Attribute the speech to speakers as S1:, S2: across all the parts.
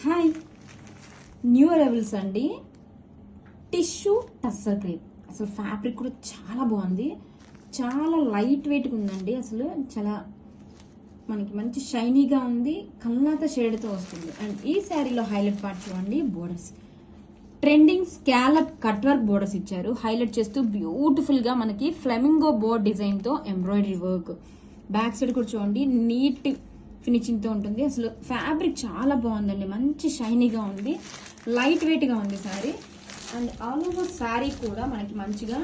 S1: Hi, new arrivals అండి. Tissue tussar crepe. అసలు fabric కూడా చాలా బాగుంది, చాలా లైట్ వెయిట్గా ఉందండి. అసలు చాలా మనకి మంచి షైనీగా ఉంది, కల్లాత షేడ్తో వస్తుంది. అండ్ ఈ శారీలో హైలైట్ పార్ట్ చూడండి, borders trending scallop cut work borders ఇచ్చారు. హైలైట్ చేస్తూ బ్యూటిఫుల్ గా మనకి ఫ్లెమింగో బోర్డ్ డిజైన్ తో ఎంబ్రాయిడరీ వర్క్. బ్యాక్ సైడ్ కూడా చూడండి, నీట్ ఫినిషింగ్ తో ఉంటుంది. అసలు ఫ్యాబ్రిక్ చాలా బాగుందండి, మంచి షైనీగా ఉంది, లైట్ వెయిట్ గా ఉంది sari. And all over sari కూడా మనకి మంచిగా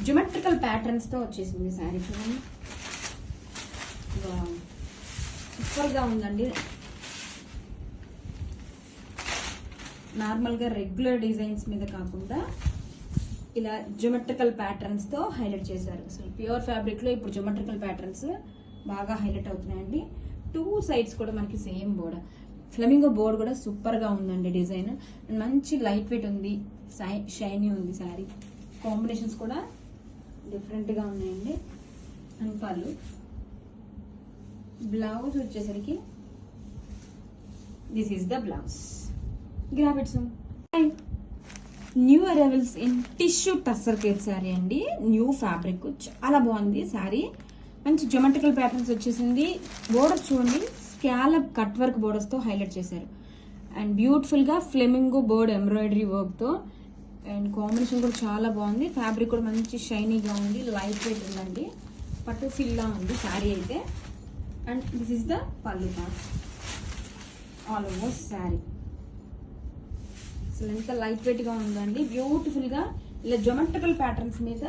S1: జియోమెట్రికల్ ప్యాటర్న్స్ తో వచ్చేసింది శారీ. చూడండి, సూపర్ గా ఉందండి. నార్మల్ గా రెగ్యులర్ డిజైన్స్ మీద కాకుండా ఇలా జియోమెట్రికల్ ప్యాటర్న్స్ తో హైలైట్ చేశారు. అసలు ప్యూర్ ఫ్యాబ్రిక్ లో ఇప్పుడు జియోమెట్రికల్ ప్యాటర్న్స్ బాగా హైలైట్ అవుతున్నాయండి. టూ సైడ్స్ కూడా మనకి సేమ్ బోర్డర్, ఫ్లెమింగో బోర్డ్ కూడా సూపర్ గా ఉందండి. డిజైన్ మంచి లైట్ వెయిట్ ఉంది, షైనీ ఉంది శారీ. కాంబినేషన్స్ కూడా డిఫరెంట్ గా ఉన్నాయండి. అండ్ పళ్ళు, బ్లౌజ్ వచ్చేసరికి this is the blouse. Grab it soon. New arrivals in tissue tussar కేట్ శారీ అండి. న్యూ ఫ్యాబ్రిక్ చాలా బాగుంది శారీ. మంచి జియోమెట్రికల్ ప్యాటర్న్స్ వచ్చేసింది. బోర్డర్ చూడండి, స్కాలప్ కట్ వర్క్ బోర్డర్స్ తో హైలైట్ చేశారు. అండ్ బ్యూటిఫుల్ గా ఫ్లెమింగో బోర్డ్ ఎంబ్రాయిడరీ వర్క్ తో. అండ్ కాంబినేషన్ కూడా చాలా బాగుంది. ఫ్యాబ్రిక్ కూడా మంచి షైనీగా ఉంది, లైట్ వెయిట్ ఉందండి. పట్టు ఫీల్ లా ఉంది శారీ అయితే. And this is the pallu part all over sari. అసలు ఎంత లైట్ వెయిట్ గా ఉందండి, బ్యూటిఫుల్ గా ఇలా జియోమెట్రికల్ ప్యాటర్న్స్ మీద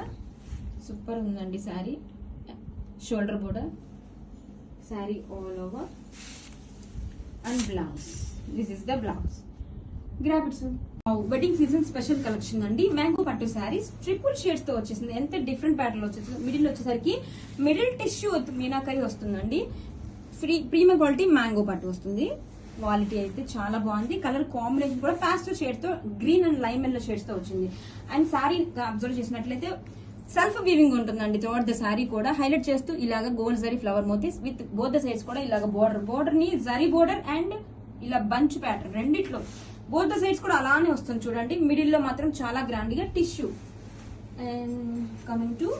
S1: సూపర్ ఉందండి sari. Shoulder border sari all over. And blouse, this is the blouse. Grab it soon. Wedding season special collection అండి. మ్యాంగో పట్టు శారీస్ ట్రిపుల్ షేడ్స్ తో వచ్చేసింది. ఎంత డిఫరెంట్ ప్యాటర్న్ వచ్చేసింది. మిడిల్ వచ్చేసరికి మిడిల్ టిష్యూ మీనాకరి వస్తుందండి. ప్రీమియం క్వాలిటీ మ్యాంగో పట్టు వస్తుంది. క్వాలిటీ అయితే చాలా బాగుంది. కలర్ కాంబినేషన్ కూడా పాస్టల్ షేడ్ తో, green and lime yellow shades తో వచ్చింది. అండ్ శారీ అబ్జర్వ్ చేసినట్లయితే సెల్ఫ్ వీవింగ్ ఉంటుందండి త్రూఅవుట్ ద శారీ కూడా. హైలైట్ చేస్తూ ఇలాగ గోల్డ్ జరీ ఫ్లవర్ మోతీస్ విత్ బోత్ ద సైడ్స్ కూడా ఇలాగ బోర్డర్ ని జరీ బోర్డర్ అండ్ ఇలా బంచ్ ప్యాటర్న్ రెండిట్లో బోత్ ద సైడ్స్ కూడా అలానే వస్తుంది చూడండి. మిడిల్ లో మాత్రం చాలా గ్రాండ్ గా టిష్యూ. అండ్ కమింగ్ టు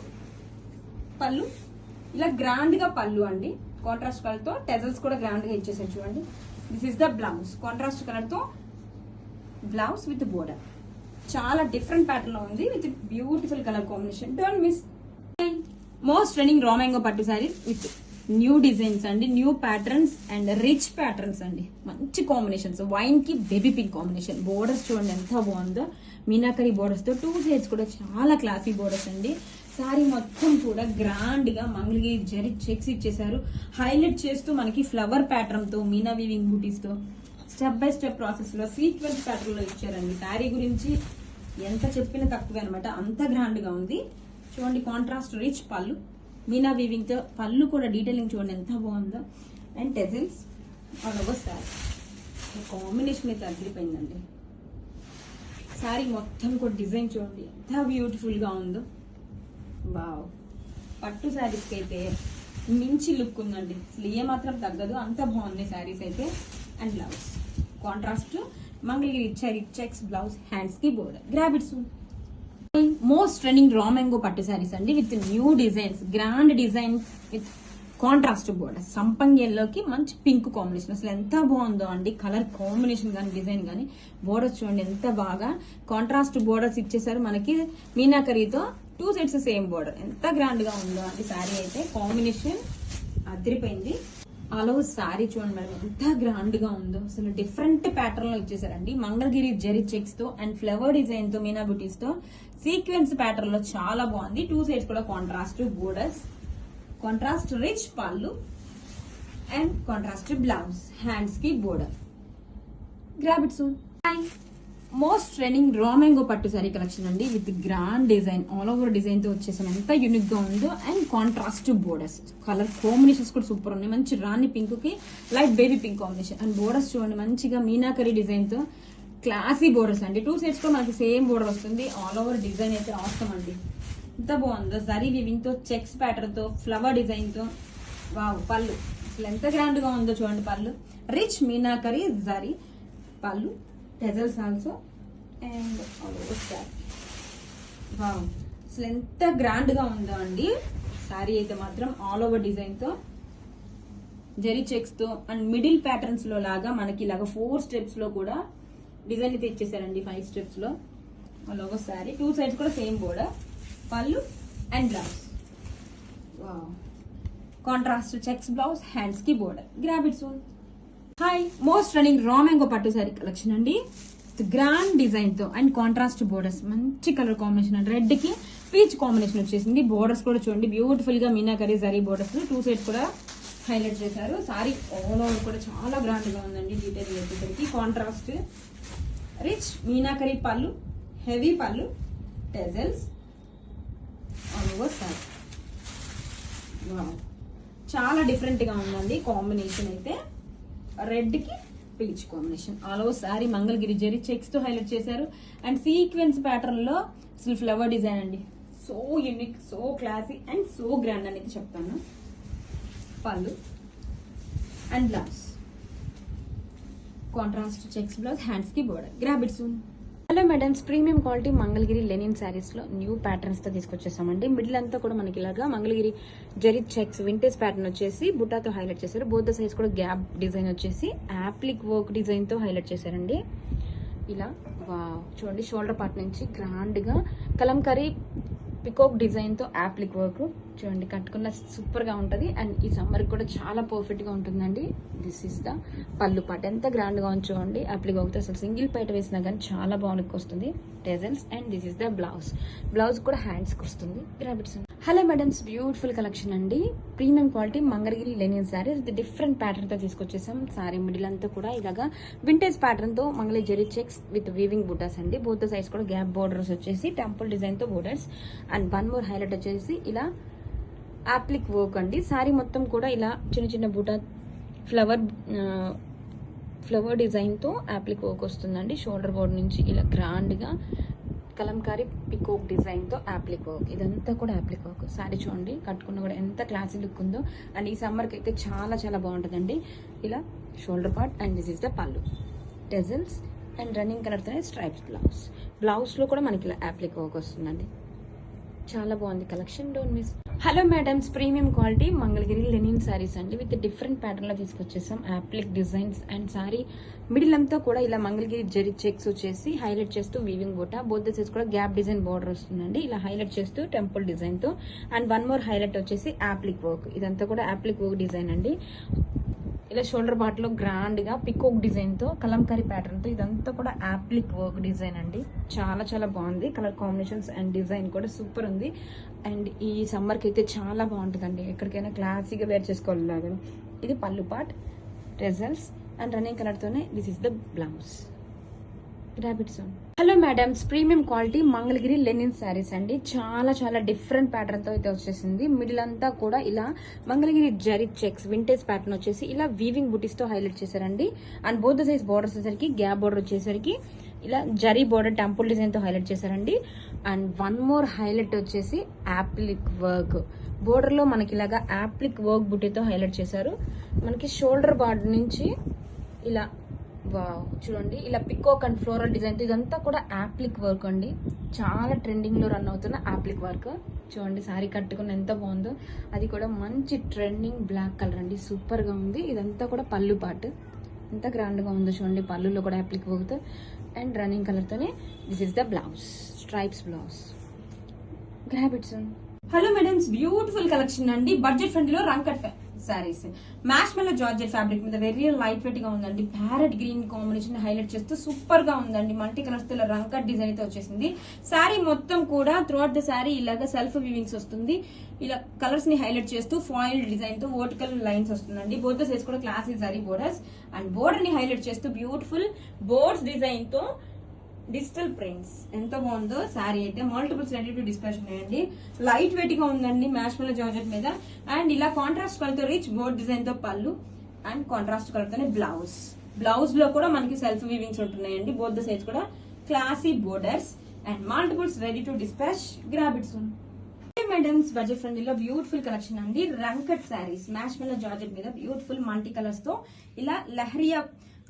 S1: పళ్ళు, ఇలా గ్రాండ్ గా పళ్ళు అండి. కాంట్రాస్ట్ కలర్ తో టెజల్స్ కూడా గ్రాండ్ గా ఇచ్చేసారు చూడండి. This is the blouse. Contrast colour తో బ్లౌజ్ విత్ బోర్డర్. చాలా డిఫరెంట్ ప్యాటర్న్ లో ఉంది with beautiful colour combination. Don't miss. Most trending raw mango పట్టు శారీ విత్ న్యూ డిజైన్స్ అండి, new patterns and rich patterns అండి. మంచి కాంబినేషన్స్, వైన్ కి baby pink combination. Borders చూడండి ఎంత బాగుందో, మీనాకరి బోర్డర్స్ తో. టూ సైడ్స్ కూడా చాలా క్లాసీ బోర్డర్స్ అండి. శారీ మొత్తం కూడా గ్రాండ్ గా మంగళగిరి జరీ చెక్స్ ఇచ్చేసారు. హైలైట్ చేస్తూ మనకి ఫ్లవర్ ప్యాటర్న్ తో, మీనా వీవింగ్ బూటీస్ తో స్టెప్ బై స్టెప్ ప్రాసెస్ లో సీక్వెన్స్ ప్యాటర్న్ లో ఇచ్చారండి. శారీ గురించి ఎంత చెప్పినా తక్కువే అనమాట, అంత గ్రాండ్ గా ఉంది. చూడండి, కాంట్రాస్ట్ రిచ్ పళ్ళు, మీనా వీవింగ్ తో. పళ్ళు కూడా డీటెయిలింగ్ చూడండి ఎంత బాగుందో. And టెజిల్స్ all over sari. Combination అయితే అదిరిపోయిందండి. శారీ మొత్తం కూడా డిజైన్ చూడండి ఎంత బ్యూటిఫుల్ గా ఉందో. వావ్, పట్టు శారీస్కి అయితే మించి లుక్ ఉందండి. అసలు ఏ మాత్రం తగ్గదు, అంత బాగున్నాయి శారీస్ అయితే. And blouse contrast Mangalagiri cherry checks blouse, hands కి border. Grab it soon. Most trending raw mango పట్టు శారీస్ అండి with new designs, grand design with contrast border. సంపంగి ఎల్లోకి మంచి పింక్ కాంబినేషన్. అసలు ఎంత బాగుందో అండి, కలర్ కాంబినేషన్ కానీ డిజైన్ కానీ. బోర్డర్స్ చూడండి ఎంత బాగా కాంట్రాస్ట్ బోర్డర్స్ ఇచ్చేసారు మనకి మీనాకరితో. Two sides same border. ఎంత గ్రాండ్ గా ఉందో అండి శారీ అయితే. కాంబినేషన్ అదిరిపోయింది. ఆల్ ఓవర్ శారీ చూడండి మేడం ఎంత గ్రాండ్ గా ఉందో. అసలు డిఫరెంట్ ప్యాటర్న్ లో ఇచ్చేసారండి. మంగళగిరి జరీ చెక్స్ తో అండ్ ఫ్లవర్ డిజైన్ తో, మీనా బుటీస్ తో, సీక్వెన్స్ ప్యాటర్న్ లో చాలా బాగుంది. టూ సైడ్స్ కూడా contrast borders, contrast rich pallu and contrast blouse, hands కి border. Grab it soon. Most trending raw mango పట్టు శారీ కలెక్షన్ అండి with grand design, all over design తో వచ్చేసాను. ఎంత యూనిక్ గా ఉందో. And contrast borders, colour combinations కూడా సూపర్ ఉన్నాయి. మంచి రాణి పింక్ కి light baby pink combination. And borders చూడండి మంచిగా మీనాకరి డిజైన్ తో క్లాసీ బోర్డర్స్ అండి. టూ సైడ్స్ కూడా మనకి సేమ్ బోర్డర్ వస్తుంది. ఆల్ ఓవర్ డిజైన్ అయితే అవసరం అండి, ఎంత బాగుందో. జరీ వీవింగ్ తో, చెక్స్ ప్యాటర్న్ తో, ఫ్లవర్ డిజైన్ తో. వావ్, పళ్ళు అసలు ఎంత గ్రాండ్ గా ఉందో చూడండి. పళ్ళు రిచ్ మీనాకరి జరీ పళ్ళు, టెజల్స్ also, and all over sari. Wow, అసలు ఎంత గ్రాండ్ గా ఉందో అండి శారీ అయితే మాత్రం. ఆల్ ఓవర్ డిజైన్ తో, జెరీ చెక్స్ తో అండ్ మిడిల్ ప్యాటర్న్స్ లో లాగా మనకి ఇలాగా 4 స్టెప్స్ లో కూడా డిజైన్ అయితే ఇచ్చేసారండి. 5 స్టెప్స్ లో ఆల్ ఓవర్ శారీ. 2 సైడ్స్ కూడా same border, pallu and blouse. Wow, contrast checks blouse, hands కి border. Grab it soon. Hi, most running raw mango పట్టు శారీ కలెక్షన్ అండి. గ్రాండ్ డిజైన్ తో అండ్ కాంట్రాస్ట్ బోర్డర్స్, మంచి కలర్ కాంబినేషన్ అండి. రెడ్ కి peach combination వచ్చేసింది. Borders కూడా చూడండి బ్యూటిఫుల్ గా మీనాకరీ జరీ బోర్డర్స్ 2 సైడ్స్ కూడా హైలైట్ చేశారు. సారీ ఆల్ ఓవర్ కూడా చాలా గ్రాండ్ గా ఉందండి. డీటెయిల్ వచ్చేసరికి contrast rich meenakari pallu, heavy pallu, tassels, all over sari. చాలా డిఫరెంట్ గా ఉందండి కాంబినేషన్ అయితే. రెడ్ కి peach combination, all over sari Mangalagiri zari checks తో హైలైట్ చేశారు. అండ్ సీక్వెన్స్ ప్యాటర్న్ లో అసలు ఫ్లవర్ డిజైన్ అండి. So unique, so classy and so grand అనేది చెప్తాను. Pallu and blouse, contrast checks blouse, hands కి border. Grab it soon. Hello madams, premium quality Mangalagiri linen saris లో new patterns తో తీసుకొచ్చేసామండి. మిడిల్ అంతా కూడా మనకి ఇలాగా Mangalagiri zari checks vintage pattern వచ్చేసి బుట్టాతో హైలైట్ చేశారు. బోత్ సైజ్ కూడా గ్యాప్ డిజైన్ వచ్చేసి యాప్లిక్ వర్క్ డిజైన్ తో హైలైట్ చేశారండి. ఇలా వావ్, చూడండి షోల్డర్ పార్ట్ నుంచి గ్రాండ్ గా కలంకారీ పికాక్ డిజైన్ తో యాప్లిక్ వర్క్ చూడండి, కట్టుకున్న సూపర్ గా ఉంటది. అండ్ ఈ సమ్మర్ కూడా చాలా పర్ఫెక్ట్ గా ఉంటుందండి. దిస్ ఇస్ ద పళ్ళు పాట, ఎంత గ్రాండ్ గా చూడండి. యాప్లిక్ వర్క్ తో అసలు సింగిల్ పైట వేసినా కానీ చాలా బాగుంది వస్తుంది. Tassels and this is the blouse. Blouse కూడా హ్యాండ్స్ కి వస్తుంది. Grab it. Hello madams, beautiful collection అండి. Premium quality Mangalagiri linen saris with different pattern తో తీసుకొచ్చేసాం. సారీ మిడిల్ అంతా కూడా ఇలాగా వింటేజ్ ప్యాటర్న్ తో Mangalagiri zari checks with weaving బుటాస్ అండి. బోత్ సైడ్స్ కూడా గ్యాప్ బోర్డర్స్ వచ్చేసి టెంపుల్ డిజైన్ తో borders. And one more highlight వచ్చేసి ఇలా యాప్లిక్ వర్క్ అండి. సారీ మొత్తం కూడా ఇలా చిన్న చిన్న బుటా ఫ్లవర్ డిజైన్ తో యాప్లిక్ వర్క్ వస్తుందండి. షోల్డర్ బోర్డ్ నుంచి ఇలా గ్రాండ్ గా కలంకారీ పికోక్ డిజైన్ తో యాప్లిక్ వర్క్. ఇదంతా కూడా యాప్లిక్ వర్క్. సారీ చూడండి కట్టుకున్న కూడా ఎంత క్లాసీ లుక్ ఉందో. అండ్ ఈ సమ్మర్ కి అయితే చాలా చాలా బాగుంటుందండి. ఇలా shoulder part and this is the పళ్ళు, టెజల్స్ అండ్ రన్నింగ్ కలర్ తోనే స్ట్రైప్స్ బ్లౌజ్. బ్లౌజ్ లో కూడా మనకి ఇలా యాప్లిక్ వర్క్ వస్తుందండి. చాలా బాగుంది collection, don't miss. Hello madams, premium quality Mangalagiri linen saris అండి విత్ డిఫరెంట్ ప్యాటర్న్ లో తీసుకొచ్చేసాం. Applique designs and sari middle అంతా కూడా ఇలా మంగళగిరి జరీ చెక్స్ వచ్చేసి హైలైట్ చేస్తూ వీవింగ్ బోటా. బోత్ సైడ్స్ కూడా గ్యాప్ డిజైన్ బోర్డర్ వస్తుందండి. ఇలా హైలైట్ చేస్తూ టెంపుల్ డిజైన్ తో. అండ్ వన్ మోర్ హైలైట్ వచ్చేసి యాప్లిక్ వర్క్. ఇదంతా కూడా యాప్లిక్ వర్క్ డిజైన్ అండి. ఇలా షోల్డర్ పార్ట్ లో గ్రాండ్ గా పికోక్ డిజైన్ తో కలంకారీ ప్యాటర్న్ తో ఇదంతా కూడా యాప్లిక్ వర్క్ డిజైన్ అండి. చాలా చాలా బాగుంది. కలర్ కాంబినేషన్స్ అండ్ డిజైన్ కూడా సూపర్ ఉంది. అండ్ ఈ సమ్మర్ కి అయితే చాలా బాగుంటుందండి. ఎక్కడికైనా క్లాసీగా వేర్ చేసుకోవాలి. ఇది pallu part, tassels and running colour తోనే this is the blouse. Hello madams, premium quality Mangalagiri linen saris అండి. చాలా చాలా డిఫరెంట్ ప్యాటర్న్ తో అయితే వచ్చేసింది. మిడిల్ అంతా కూడా ఇలా Mangalagiri zari checks vintage pattern వచ్చేసి ఇలా వీవింగ్ బుటీస్ తో హైలైట్ చేశారండి. అండ్ బోత్ సైజ్ బోర్డర్స్ వచ్చేసరికి గ్యాప్ బోర్డర్ వచ్చేసరికి ఇలా జరీ బోర్డర్ టెంపుల్ డిజైన్ తో హైలైట్ చేశారండి. అండ్ వన్ మోర్ హైలైట్ వచ్చేసి యాప్లిక్ వర్క్. బోర్డర్ లో మనకి ఇలాగా యాప్లిక్ వర్క్ బుటీతో హైలైట్ చేశారు. మనకి షోల్డర్ బార్డర్ నుంచి ఇలా వావ్ చూడండి ఇలా పికాక్ అండ్ ఫ్లోరల్ డిజైన్ తో ఇదంతా కూడా యాప్లిక్ వర్క్ అండి. చాలా ట్రెండింగ్ లో రన్ అవుతున్న యాప్లిక్ వర్క్. చూడండి సారీ కట్టుకున్న ఎంత బాగుందో. అది కూడా మంచి ట్రెండింగ్ బ్లాక్ కలర్ అండి. సూపర్ గా ఉంది. ఇదంతా కూడా పళ్ళు పార్ట్, ఎంత గ్రాండ్ గా ఉందో చూడండి. పళ్ళులో కూడా యాప్లిక్ వర్క్ తో అండ్ రన్నింగ్ కలర్ తోనే this is the blouse, stripes blouse. Grab it soon. Hello madams, beautiful collection అండి. బడ్జెట్ ఫ్రెండ్లీ లో రంకట్ సారీస్ మ్యాష్ మెల్లో జార్జెట్ ఫ్యాబ్రిక్ మీద వెరీ లైట్ వెయిట్ గా ఉందండి. ప్యారెట్ గ్రీన్ కాంబినేషన్ హైలైట్ చేస్తూ సూపర్ గా ఉందండి. మల్టీ కలర్స్ తో ఇలా రంకట్ డిజైన్ అయితే వచ్చేసింది. శారీ మొత్తం కూడా త్రూ అవుట్ ద శారీ ఇలాగా సెల్ఫ్ వీవింగ్స్ వస్తుంది. ఇలా కలర్స్ ని హైలైట్ చేస్తూ ఫాయిల్ డిజైన్ తో వర్టికల్ లైన్స్ వస్తుందండి. బోత్ సైజ్ కూడా classy zari borders and border ని హైలైట్ చేస్తూ బ్యూటిఫుల్ బోర్డ్స్ డిజైన్ తో డిజిటల్ ప్రింట్స్. ఎంత బాగుందో శారీ అయితే. మల్టిపుల్స్ రెడీ టు డిస్పాచ్ ఉన్నాయండి. లైట్ వెయిట్ గా ఉందండి మ్యాష్ మెల్లో జార్జెట్ మీద. అండ్ ఇలా కాంట్రాస్ట్ కలర్ తో రిచ్ బోర్డ్ డిజైన్ తో పళ్ళు అండ్ కాంట్రాస్ట్ కలర్ తోనే బ్లౌజ్. బ్లౌజ్ లో కూడా మనకి సెల్ఫ్ వీవింగ్స్ ఉంటున్నాయండి. బోత్ ద సైజ్ కూడా classy borders and multiples ready to dispatch. Grab it soon. Madams, budget friendly లో బ్యూటిఫుల్ కలెక్షన్ అండి. రంకట్ శారీస్ మ్యాష్ మెల్లో జార్జెట్ మీద బ్యూటిఫుల్ మల్టీ కలర్స్ తో ఇలా లహరియా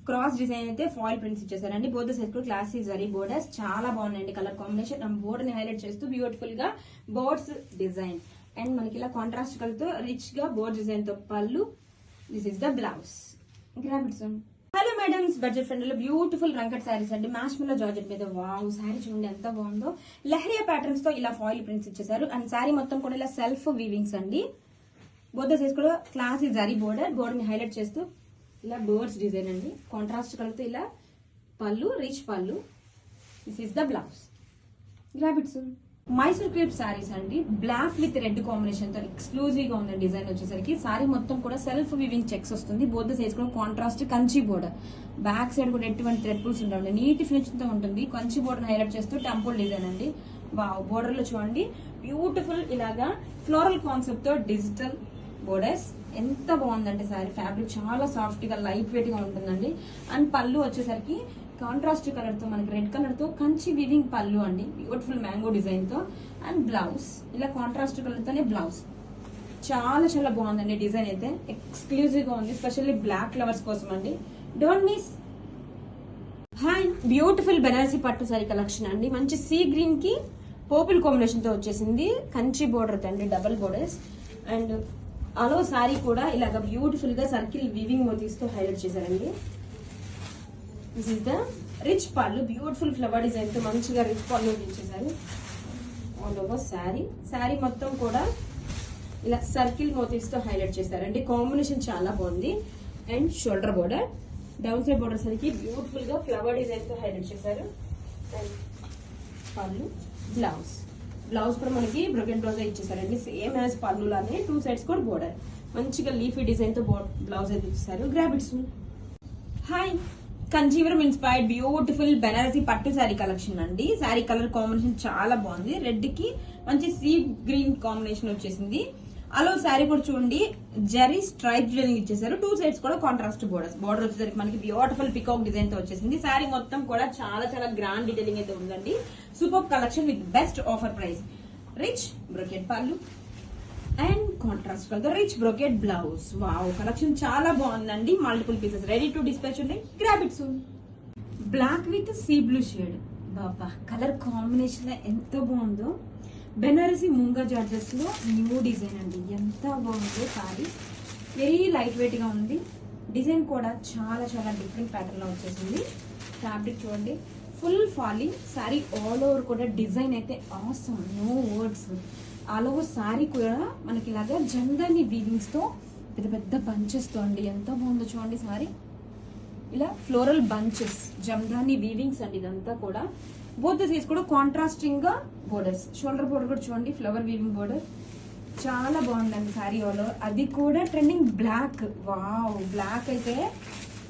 S1: క్రాస్ డిజైన్ అయితే ఫాయిల్ ప్రింట్స్ ఇచ్చేసారండి. బోత్ సైజ్ కూడా క్లాసీ జరీ బోర్డర్స్ చాలా బాగున్నాయండి. కలర్ కాంబినేషన్ బోర్డర్ ని హైలైట్ చేస్తూ బ్యూటిఫుల్ గా బోర్డ్స్ డిజైన్ అండ్ మనకి ఇలా కాంట్రాస్ట్ కలర్ తో రిచ్ గా బోర్డ్ డిజైన్ తో పళ్ళు. This is the blouse. Hello madams, budget friend లో బ్యూటిఫుల్ రంకట్ శారీస్ అండి. మ్యాష్మిలో జార్జెట్ మీద వావ్ శారీ చూడండి ఎంత బాగుందో. లెహరియా ప్యాటర్న్స్ తో ఇలా ఫాయిల్ ప్రింట్స్ ఇచ్చేసారు అండ్ శారీ మొత్తం కూడా ఇలా సెల్ఫ్ వీవింగ్స్ అండి. బోత్ సైజ్ కూడా క్లాసీ జరీ బోర్డర్ ని హైలైట్ చేస్తూ ఇలా బర్డ్స్ డిజైన్ అండి. కాంట్రాస్ట్ కలర్ తో ఇలా పళ్ళు, రిచ్ పళ్ళు. This is the blouse. Mysore crepe saris అండి. బ్లాక్ విత్ రెడ్ కాంబినేషన్ తో ఎక్స్క్లూజివ్ గా ఉంది డిజైన్ వచ్చేసరికి. శారీ మొత్తం కూడా సెల్ఫ్ వివింగ్ చెక్స్ వస్తుంది. బోత్ సైజ్ కూడా contrast Kanchi border. Back side కూడా ఎటువంటి థ్రెడ్ పుల్స్ ఉండవు. నీట్ ఫినిషింగ్ తో ఉంటుంది. కంచి బోర్డర్ హైలైట్ చేస్తూ టెంపుల్ డిజైన్ అండి. బోర్డర్ లో చూడండి బ్యూటిఫుల్ ఇలాగా ఫ్లోరల్ కాన్సెప్ట్ తో డిజిటల్ బోర్డర్స్. ఎంత బాగుందంటే శారీ ఫ్యాబ్రిక్ చాలా సాఫ్ట్ గా లైట్ వెయిట్ గా ఉంటుందండి. అండ్ పళ్ళు వచ్చేసరికి కాంట్రాస్ట్ కలర్ తో మనకి రెడ్ కలర్ తో కంచి వీవింగ్ పళ్ళు అండి. బ్యూటిఫుల్ మ్యాంగో డిజైన్ తో అండ్ బ్లౌజ్ ఇలా కాంట్రాస్ట్ కలర్ తోనే బ్లౌజ్. చాలా చాలా బాగుందండి డిజైన్ అయితే. ఎక్స్క్లూజివ్ గా ఉంది, స్పెషల్లీ బ్లాక్ లవర్స్ కోసం అండి. Don't miss. Hi, beautiful Banarasi పట్టు సారీ కలెక్షన్ అండి. మంచి సీ గ్రీన్ కి పర్పుల్ కాంబినేషన్ తో వచ్చేసింది. కంచి బోర్డర్ తో అండి, డబల్ బోర్డర్స్. అండ్ అలో సారీ కూడా ఇలాగ బ్యూటిఫుల్ గా సర్కిల్ వీవింగ్ మోటివ్స్ తో హైలైట్ చేశారండి. This is the rich pallu. Beautiful flower design తో మంచిగా రిచ్ పళ్ళు ఇచ్చేసారు ఆల్ ఓవర్ శారీ. శారీ మొత్తం కూడా ఇలా సర్కిల్ మోటివ్స్ తో హైలైట్ చేశారండి. కాంబినేషన్ చాలా బాగుంది. And shoulder border, down side border సరికి బ్యూటిఫుల్ గా ఫ్లవర్ డిజైన్ తో హైలైట్ చేశారు. అండ్ పళ్ళు, బ్లౌజ్. బ్లౌజ్ కూడా మనకి బ్రోకెన్ బ్లౌజ్ ఇచ్చేసారండి. సేమ్ యాజ్ పళ్ళు లానే 2 సైడ్స్ కూడా బోర్డర్. మంచిగా లీఫీ డిజైన్ తో బ్లౌజ్ అయితే ఇచ్చేసారు. Grab it's. Hi, Kanjeevaram inspired beautiful Banarasi పట్టు శారీ కలెక్షన్ అండి. శారీ కలర్ కాంబినేషన్ చాలా బాగుంది. రెడ్ కి మంచి సీ గ్రీన్ కాంబినేషన్ వచ్చేసింది. అలా శారీ కూడా చూడండి జరీ స్ట్రైప్ డిజైన్ ఇచ్చేసారు. 2 సైడ్స్ కూడా కాంట్రాస్ట్ బోర్డర్స్. బోర్డర్ వచ్చేసరికి మనకి బ్యూటిఫుల్ పికాక్ డిజైన్ తో వచ్చేసింది. శారీ మొత్తం కూడా చాలా చాలా గ్రాండ్ డీటెయిలింగ్ అయితే ఉందండి. Super collection with best offer price. Rich brocade pallu and contrast colour rich brocade blouse. Wow, collection చాలా బాగుందండి. Multiple pieces ready to dispatch ఉన్నాయి. Grab it soon. Black with sea blue shade. బాబా, colour combination ఎంత బాగుందో. బెనారసీ ముంగా జార్జెస్ లో new design అండి. ఎంత బాగుందో సారీ. వెరీ లైట్ వెయిట్ గా ఉంది. డిజైన్ కూడా చాలా చాలా డిఫరెంట్ ప్యాటర్న్ లో వచ్చేసింది. ఫ్యాబ్రిక్ చూడండి full falling. Sari all over కూడా డిజైన్ అయితే awesome, no words. All over sari కూడా మనకి ఇలాగా జందాని వీవింగ్స్ తో పెద్ద పెద్ద బంచెస్ తో అండి. ఎంత బాగుందో చూడండి సారీ. ఇలా ఫ్లోరల్ బంచెస్, జందాని వీవింగ్స్ అండి ఇదంతా కూడా. బోత్ సైజ్ కూడా కాంట్రాస్టింగ్ గా బోర్డర్స్. షోల్డర్ బోర్డర్ కూడా చూడండి ఫ్లవర్ వీవింగ్ బోర్డర్. చాలా బాగుందండి సారీ ఆల్ ఓవర్. అది కూడా ట్రెండింగ్ బ్లాక్. వావ్, బ్లాక్ అయితే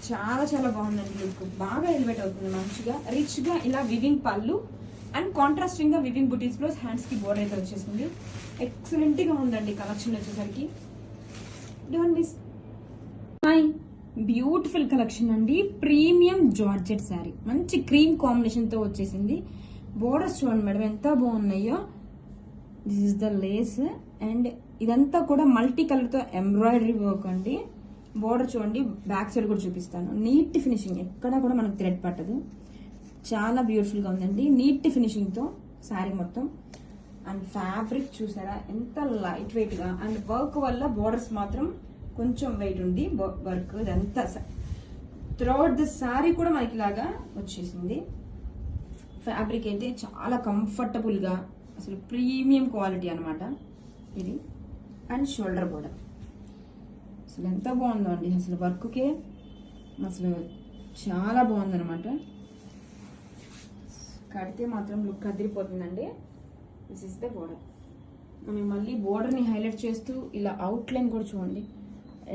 S1: చాలా చాలా బాగుందండి. లుక్ బాగా ఎలివేట్ అవుతుంది. మంచిగా రిచ్ గా ఇలా వివింగ్ పళ్ళు అండ్ కాంట్రాస్టింగ్ గా వివింగ్ బుటీస్ లో హ్యాండ్స్ కి బోర్డర్ అయితే వచ్చేసింది. ఎక్సలెంట్ గా ఉందండి కలెక్షన్ వచ్చేసరికి. Don't miss. Hi, beautiful collection అండి. ప్రీమియం జార్జెట్ శారీ మంచి క్రీమ్ కాంబినేషన్ తో వచ్చేసింది. బోర్డర్స్ చూడండి మేడం ఎంత బాగున్నాయో. This is the Lay's and ఇదంతా కూడా మల్టీ కలర్ తో ఎంబ్రాయిడరీ వర్క్ అండి. బోర్డర్ చూడండి, బ్యాక్ సైడ్ కూడా చూపిస్తాను. నీట్ ఫినిషింగ్, ఎక్కడ కూడా మనకు థ్రెడ్ పట్టదు. చాలా బ్యూటిఫుల్ గా ఉందండి. నీట్ ఫినిషింగ్ తో శారీ మొత్తం. అండ్ ఫ్యాబ్రిక్ చూసారా ఎంత లైట్ వెయిట్ గా. అండ్ వర్క్ వల్ల బోర్డర్స్ మాత్రం కొంచెం వెయిట్ ఉంది. వర్క్ ఇదంతా త్రూఅవుట్ ది శారీ కూడా మనకి ఇలాగా వచ్చేసింది. ఫ్యాబ్రిక్ అయితే చాలా కంఫర్టబుల్ గా, అసలు ప్రీమియం క్వాలిటీ అనమాట ఇది. అండ్ షోల్డర్ బోర్డర్ అసలు ఎంత బాగుందో అండి. అసలు వర్క్కే అసలు చాలా బాగుందనమాట. కడితే మాత్రం లుక్ అదిరిపోతుందండి. This is the border. మనం మళ్ళీ బోర్డర్ని హైలైట్ చేస్తూ ఇలా అవుట్లైన్ కూడా చూడండి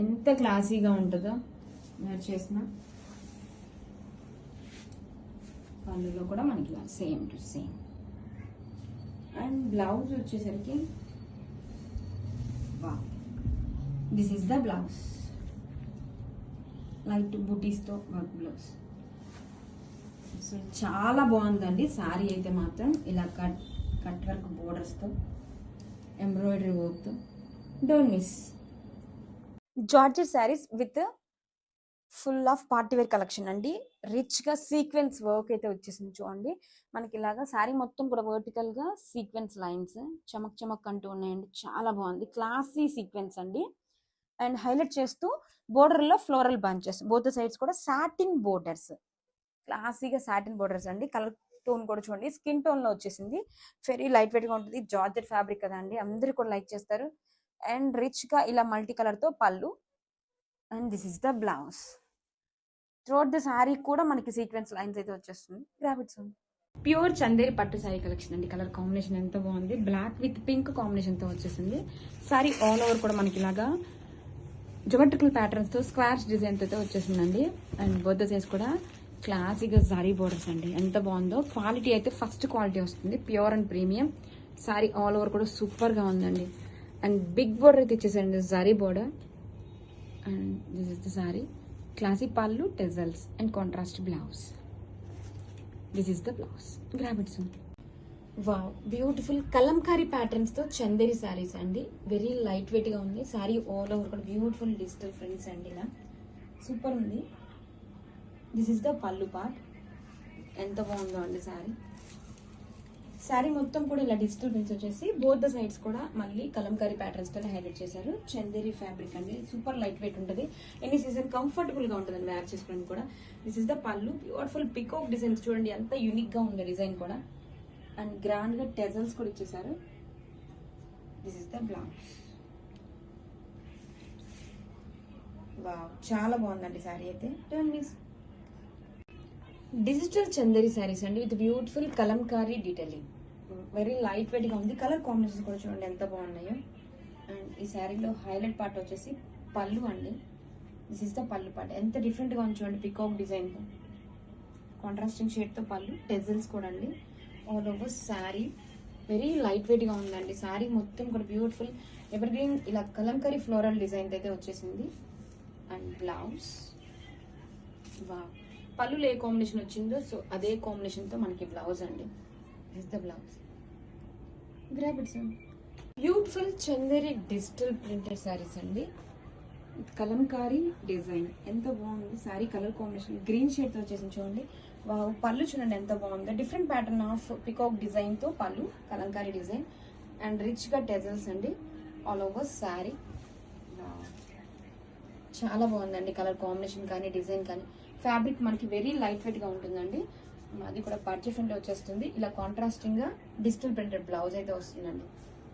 S1: ఎంత క్లాసీగా ఉంటుందో మీరు చేసిన. పళ్ళులో కూడా మనకి ఇలా same to same. And blouse వచ్చేసరికి wow, this is the blouse. Light బూటీస్తో వర్క్ బ్లౌజ్. సో చాలా బాగుందండి శారీ అయితే మాత్రం. ఇలా కట్ వర్క్ బోర్డర్స్తో ఎంబ్రాయిడరీ వర్క్తో. Don't miss. Georgette saris with full of party wear collection అండి. రిచ్ గా సీక్వెన్స్ వర్క్ అయితే వచ్చేసింది చూడండి. మనకి ఇలాగా శారీ మొత్తం కూడా వర్టికల్ గా సీక్వెన్స్ లైన్స్ చమక్ చమక్ అంటూ ఉన్నాయండి. చాలా బాగుంది, క్లాసీ సీక్వెన్స్ అండి. అండ్ హైలైట్ చేస్తూ బోర్డర్ లో ఫ్లోరల్ బంచెస్, బోత్ సైడ్స్ కూడా సాటిన్ బోర్డర్స్, క్లాసీగా సాటిన్ బోర్డర్స్ అండి. కలర్ టోన్ కూడా చూడండి స్కిన్ టోన్ లో వచ్చేసింది. వెరీ లైట్ వెయిట్ గా ఉంటుంది. జార్జెట్ ఫ్యాబ్రిక్ కదా అండి, అందరూ కూడా లైక్ చేస్తారు. అండ్ రిచ్ గా ఇలా మల్టీ కలర్ తో పళ్ళు. And this is the blouse. Throughout the sari కూడా మనకి సీక్వెన్స్ లైన్స్ అయితే వచ్చేస్తుంది. గ్రాఫిక్స్ ప్యూర్ చందేరి పట్టు శారీ కలెక్షన్ అండి. కలర్ కాంబినేషన్ ఎంత బాగుంది, బ్లాక్ విత్ పింక్ కాంబినేషన్ తో వచ్చేసింది. శారీ ఆల్ ఓవర్ కూడా మనకి ఇలాగా జోమెట్రికల్ ప్యాటర్న్స్ తో స్క్వార్స్ డిజైన్ అయితే వచ్చేసిందండి. అండ్ బోత్ సైడ్స్ కూడా క్లాసిక్గా జరీ బోర్డర్స్ అండి. ఎంత బాగుందో, క్వాలిటీ అయితే ఫస్ట్ క్వాలిటీ వస్తుంది, pure and premium. Sari all over కూడా సూపర్ గా ఉందండి. అండ్ బిగ్ బోర్డర్ అయితే ఇచ్చేసండి, zari border. And this is the sari, classy pallu, tassels and contrast blouse. This is the blouse. Grab it soon. Wow, beautiful kalamkari patterns తో చందేరి శారీస్ అండి. Very light weight గా ఉంది. Sari all over కూడా బ్యూటిఫుల్ డిజిటల్ ప్రింట్స్ అండి. ఇలా super ఉంది. This is the pallu part. ఎంత బాగుందో అండి శారీ. శారీ మొత్తం కూడా ఇలా డిజిటల్ ప్రింట్స్ వచ్చేసి బోత్ ద సైడ్స్ కూడా మళ్ళీ కలంకారీ ప్యాటర్న్స్ తో హైలైట్ చేశారు. చందేరి ఫ్యాబ్రిక్ అండి, సూపర్ లైట్ వెయిట్ ఉంటుంది. ఎనీ సీజన్ కంఫర్టబుల్ గా ఉంటుంది వేర్ చేసుకోవడానికి కూడా. దిస్ ఇస్ ద పళ్ళు, బ్యూటిఫుల్ పికాక్ డిజైన్స్ చూడండి, ఎంత యూనిక్ గా ఉంది డిజైన్ కూడా. అండ్ గ్రాండ్ గా టెజల్స్ కూడా ఇచ్చేసారు. This is the blouse. Wow, చాలా బాగుందండి శారీ అయితే. Don't miss. Digital Chanderi saris అండి with beautiful kalamkari detailing. Very light weight గా ఉంది. కలర్ కాంబినేషన్ కూడా చూడండి ఎంత బాగున్నాయో. అండ్ ఈ శారీలో హైలైట్ పార్ట్ వచ్చేసి పళ్ళు అండి. This is the pallu part. ఎంత డిఫరెంట్ గా ఉంది చూడండి, పికాక్ డిజైన్ తో కాంట్రాస్టింగ్ షేడ్ తో పళ్ళు, టెజల్స్ కూడా అండి. All over sari very light weight గా ఉందండి. శారీ మొత్తం కూడా బ్యూటిఫుల్ ఎవర్ గ్రీన్ ఇలా కలంకారీ ఫ్లోరల్ డిజైన్ అయితే వచ్చేసింది. And blouse. వావ్, పళ్ళులో ఏ కాంబినేషన్ వచ్చిందో సో అదే కాంబినేషన్ తో మనకి బ్లౌజ్ అండి. This the blouse. Grab it some. Beautiful Chanderi digital printed saris అండి. కలంకారీ డిజైన్ ఎంత బాగుంది. Sari colour combination green shade తో వచ్చేసింది చూడండి. వావ్, పళ్ళు చూడండి ఎంత బాగుందో. Different pattern of peacock design తో పళ్ళు, కలంకారీ డిజైన్. అండ్ రిచ్ గా టెజల్స్ అండి ఆల్ ఓవర్ శారీ. చాలా బాగుందండి కలర్ కాంబినేషన్ కానీ డిజైన్ కానీ. ఫ్యాబ్రిక్ మనకి వెరీ లైట్ వెయిట్ గా ఉంటుందండి. అది కూడా పర్చేస్ అంటే వచ్చేస్తుంది. ఇలా కాంట్రాస్టింగ్ గా డిజిటల్ ప్రింటెడ్ బ్లౌజ్ అయితే వస్తుందండి.